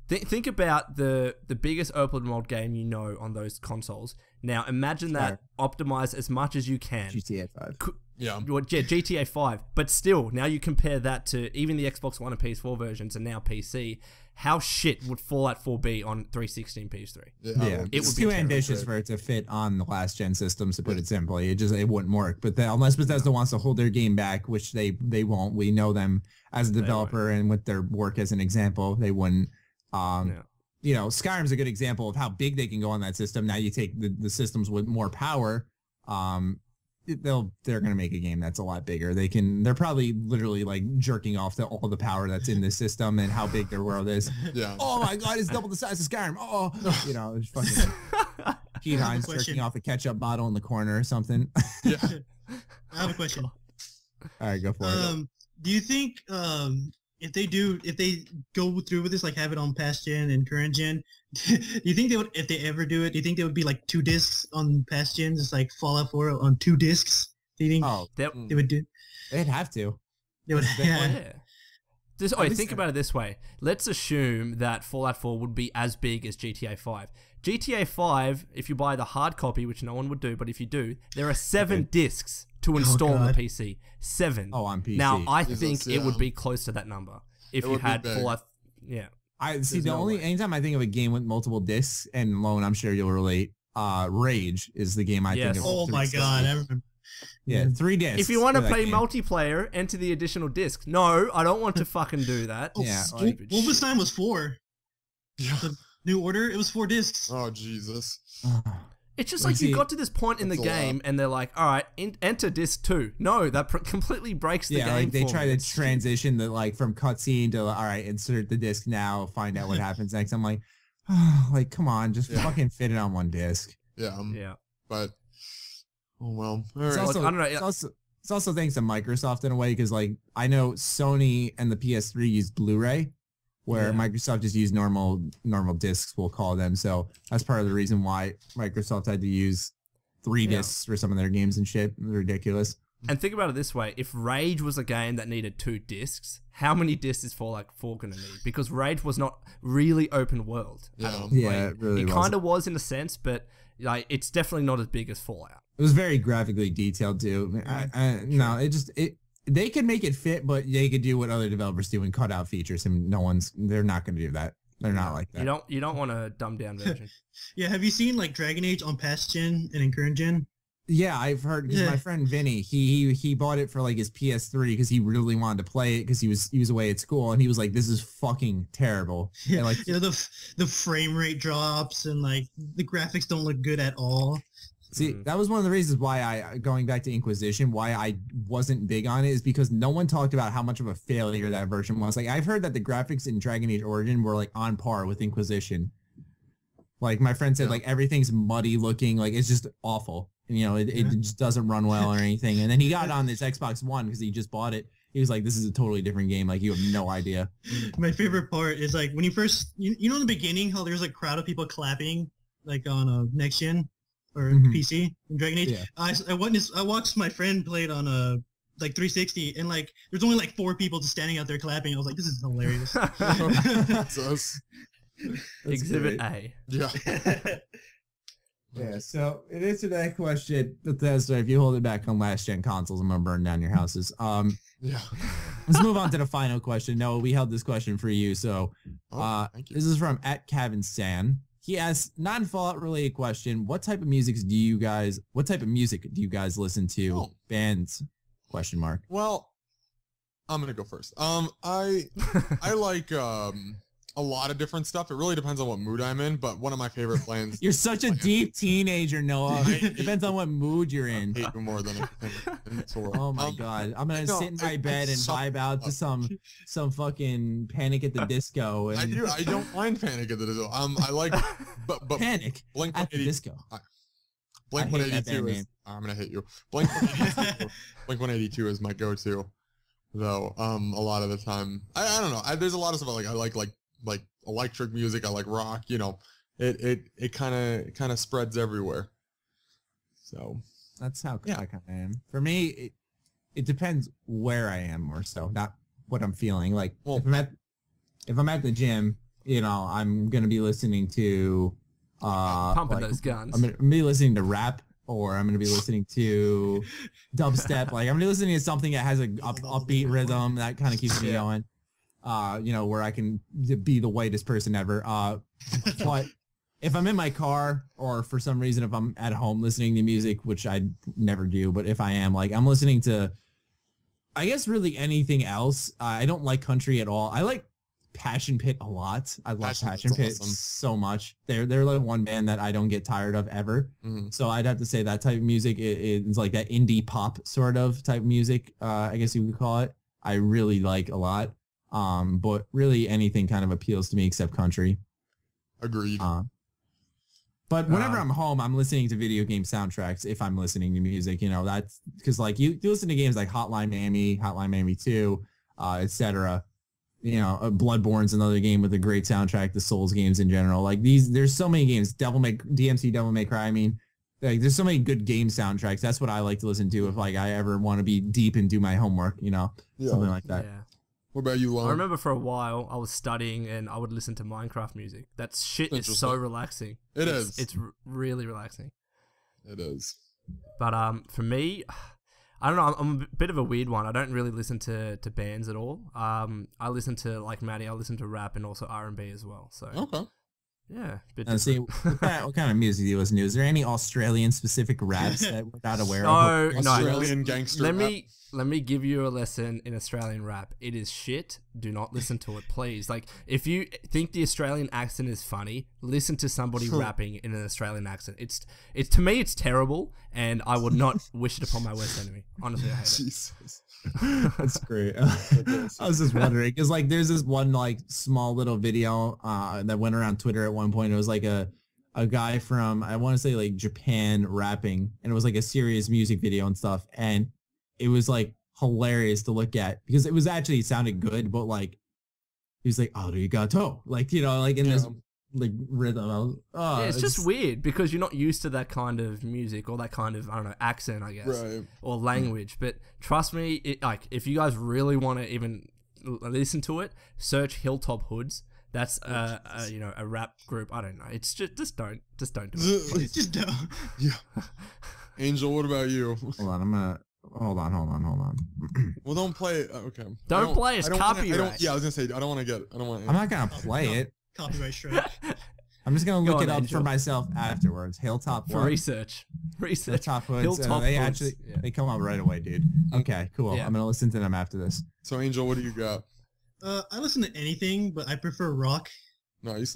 Think about the biggest open world game on those consoles. Now imagine that optimized as much as you can. GTA 5. GTA 5. But still, now you compare that to even the Xbox One and PS4 versions and now PC. How shit would Fallout 4 be on 360 and PS3? Yeah, it would be too ambitious for it to fit on the last gen systems, to put it simply. It wouldn't work. But unless Bethesda wants to hold their game back, which they won't. We know them as a developer and with their work as an example, they wouldn't. Skyrim's a good example of how big they can go on that system. Now you take the systems with more power, they're gonna make a game that's a lot bigger. They're probably literally jerking off to all the power that's in this system and how big their world is. Yeah. Oh my god, it's double the size of Skyrim. Oh, it's fucking Pete Hines jerking off a ketchup bottle in the corner or something. Yeah. I have a question. All right, go for it. Do you think if they go through with this, have it on past gen and current gen, do you think they would, if they ever do it, do you think there would be 2 discs on past gens, just Fallout 4 on 2 discs? Do you think they would do? They'd have to. They would. Think about it this way. Let's assume that Fallout 4 would be as big as GTA 5. GTA 5, if you buy the hard copy, which no one would do, but if you do, there are 7 discs to install on the PC. 7. Oh, on PC. Now, I think it would be close to that number if you had Fallout. Yeah. I see. Anytime I think of a game with multiple discs, and Lone, I'm sure you'll relate. Rage is the game I think of. Oh my god, I remember. Yeah, 3 discs. If you want to play multiplayer, enter the additional disc. No, I don't want to fucking do that. Wolfenstein was 4. Yeah. The New Order, it was 4 discs. Oh Jesus. It's just you got to this point in the game and they're like, all right, enter disc 2. No, that completely breaks the game. They try to transition from cutscene to, all right, insert the disc now, find out what happens next. I'm like, come on, just fucking fit it on 1 disc. Yeah. Yeah. But, oh well. All right. I don't know. It's also thanks to Microsoft in a way, because I know Sony and the PS3 use Blu-ray, where Microsoft just used normal discs, we'll call them. So that's part of the reason why Microsoft had to use 3 discs for some of their games and shit. Ridiculous. And think about it this way. If Rage was a game that needed 2 discs, how many discs is Fallout 4 going to need? Because Rage was not really open world. It really It kind of was in a sense, but it's definitely not as big as Fallout. It was very graphically detailed too. They could make it fit, but they could do what other developers do and cut out features, and they're not going to do that. They're not like that. You don't want a dumbed down version. Yeah, have you seen like Dragon Age on past gen and in current gen? Yeah, I've heard because my friend Vinny, he bought it for like his PS3 because he really wanted to play it because he was away at school and he was like, this is fucking terrible. Yeah, and like the frame rate drops and like the graphics don't look good at all. See, that was one of the reasons why going back to Inquisition, why I wasn't big on it is because no one talked about how much of a failure that version was. Like, I've heard that the graphics in Dragon Age Origin were, like, on par with Inquisition. Like, my friend said, like, everything's muddy looking. Like, it's just awful. And, you know, it just doesn't run well or anything. And then he got it on this Xbox One because he just bought it. He was like, this is a totally different game. Like, you have no idea. My favorite part is, like, when you first... You know in the beginning how there's a crowd of people clapping, like, on next gen? Or PC in Dragon Age. Yeah. I watched my friend play it on a like 360, and like there's only like 4 people just standing out there clapping. I was like, this is hilarious. Exhibit great. A. Yeah. Yeah. So in answer to that question, Bethesda, if you hold it back on last gen consoles, I'm gonna burn down your houses. Yeah. Let's move on to the final question. Noah, we held this question for you. So thank you. This is from @CavinSan. He asks, non-Fallout related question, what type of music do you guys listen to? Oh. Bands? ? Well, I'm gonna go first. I like a lot of different stuff. It really depends on what mood I'm in, but one of my favorite plans. You're such a deep teenager, Noah. It depends on what mood you're in. I hate you more than anything in this world. Oh my god. I'm gonna sit in my bed and vibe out to some fucking Panic at the Disco. And I don't mind Panic at the Disco. I like but Panic Blink at the Disco. Blink 182 is I'm gonna hit you. Blink 182 is my go-to, though. A lot of the time, I don't know. There's a lot of stuff I like electric music. I like rock. You know, it kind of spreads everywhere. So that's how I kind of am. For me, it depends where I am more so, not what I'm feeling. Like if I'm at the gym, you know, I'm gonna be listening to pumping those guns. I'm gonna be listening to rap, or I'm gonna be listening to dubstep. Like I'm gonna be listening to something that has an upbeat rhythm that kind of keeps me going. You know, where I can be the whitest person ever. But if I'm in my car, or for some reason if I'm at home listening to music, which I never do, but if I am, like, I'm listening to, I guess, really anything else. I don't like country at all. I like Passion Pit a lot. I love Passion Pit so much. They're like one band that I don't get tired of ever. So I'd have to say that type of music is like that indie pop sort of type of music, I guess you would call it. I really like a lot. But really anything kind of appeals to me except country. Agreed. But whenever I'm home, I'm listening to video game soundtracks. If I'm listening to music, you know, that's because like you listen to games like Hotline Miami 2, etc. You know, Bloodborne's another game with a great soundtrack. The Souls games in general, like there's so many games. Devil May Cry. I mean, like there's so many good game soundtracks. That's what I like to listen to if like I ever want to be deep and do my homework. You know, something like that. Yeah. What about you, Lon? I remember for a while I was studying and I would listen to Minecraft music. That shit is so relaxing. It's really relaxing. It is. But for me, I don't know. I'm a bit of a weird one. I don't really listen to bands at all. I listen to, like Matty, I listen to rap and also R&B as well. So okay. Yeah. See, what kind of music do you listen to? Is there any Australian specific raps that we're not aware of? No. Australian gangster Let me give you a lesson in Australian rap. It is shit. Do not listen to it, please. Like, if you think the Australian accent is funny, listen to somebody rapping in an Australian accent. It's to me, it's terrible, and I would not wish it upon my worst enemy. Honestly, I hate it. Jesus. That's great. I was just wondering because like there's this one like small little video that went around Twitter at one point. It was like a guy from, I want to say like Japan rapping, and it was like a serious music video and stuff, and it was like hilarious to look at because it sounded good, but like he was like arigato, like, you know, like in this like rhythm. It's just weird because you're not used to that kind of music or that kind of, I don't know, accent, I guess, or language. But trust me, like if you guys really want to even listen to it, search Hilltop Hoods. That's a rap group. I don't know. It's just don't do it. Just don't. Yeah. Angel, what about you? Hold on. Well, don't play it. Okay. Don't play. It's copyright. I was gonna say I don't want to. I'm not gonna play it. Copyright strike. I'm just gonna look it up Angel. for myself afterwards. Hilltop For research. Hilltop Woods. Hilltop They Woods. actually Yeah. they come up right away, dude. Okay, cool. Yeah. I'm gonna listen to them after this. So Angel, what do you got? I listen to anything, but I prefer rock. Nice.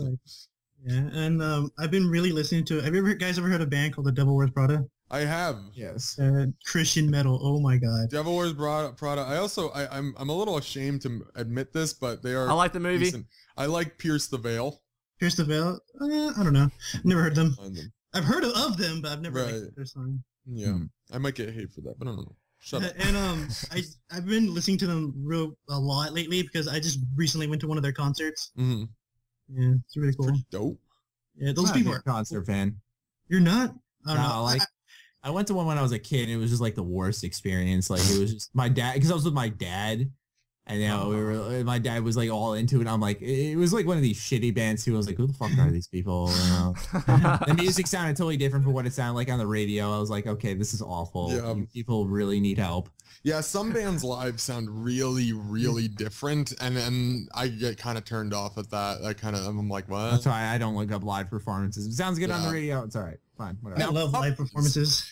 Yeah, and I've been really listening to. Have you guys ever heard of a band called The Devil Wears Prada? I have. Yes. Christian metal. Oh my god. Devil Wears Prada. I'm a little ashamed to admit this, but they are. I like the movie. decent. I like Pierce the Veil. Pierce the Veil? I don't know. Never heard them. Find them. I've heard of them, but I've never Right. liked their song. Yeah, I might get hate for that, but I don't know. Shut up. And I've been listening to them a lot lately because I just recently went to one of their concerts. Mm-hmm. Yeah, it's really cool. Pretty dope. Yeah, I'm those not a people big are. concert fan. You're not? I don't No, know. like I went to one when I was a kid and it was just like the worst experience. Like it was just my dad, because I was with my dad. And you know, my dad was like all into it. I'm like, it was like one of these shitty bands too. I was like, who the fuck are these people? You know? The music sounded totally different from what it sounded like on the radio. I was like, okay, this is awful. Yeah. You people really need help. Yeah, some bands live sound really, really different, and then I get kind of turned off at that. I'm like, what? That's why I don't look up live performances. It sounds good on the Yeah. radio. It's all right. Fine. Whatever. I love live performances.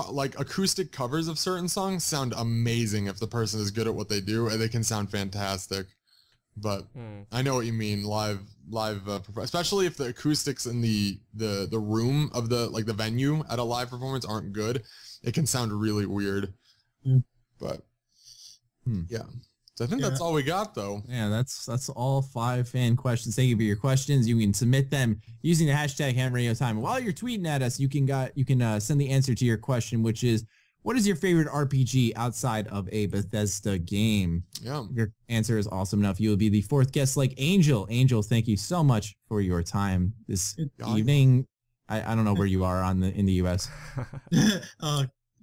Like acoustic covers of certain songs sound amazing if the person is good at what they do, and they can sound fantastic. But I know what you mean, live, especially if the acoustics in the room of the venue at a live performance aren't good, it can sound really weird. But yeah, so I think that's all we got though. Yeah, that's all 5 fan questions. Thank you for your questions. You can submit them using the hashtag Ham Radio Time. While you're tweeting at us, you can send the answer to your question, which is, what is your favorite RPG outside of a Bethesda game? Yeah. Your answer is awesome enough. You will be the 4th guest like Angel. Angel, thank you so much for your time this evening. I don't know where you are in the US.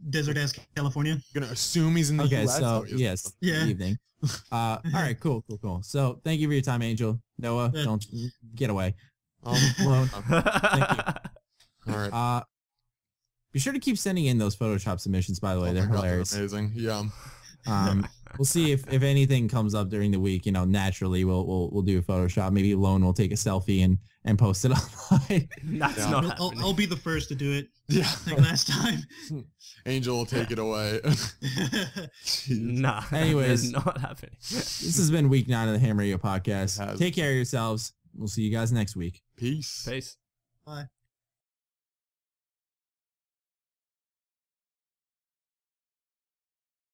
Desert ass California. I'm gonna assume he's in the Okay, US. so he is. yes, Yeah. evening. All right, cool. So thank you for your time, Angel. Noah, don't get away. Alone. Thank you. All right. Be sure to keep sending in those Photoshop submissions, by the way. They're my God, hilarious. they're amazing. Yeah. We'll see if anything comes up during the week. You know, naturally we'll do a Photoshop. Maybe Lone will take a selfie and post it online. That's not happening. I'll be the first to do it. Yeah. Like last time. Angel will take it away. Nah. Anyways, it's not happening. This has been week 9 of the Ham Radio Podcast. It has. Take care of yourselves. We'll see you guys next week. Peace. Peace. Bye.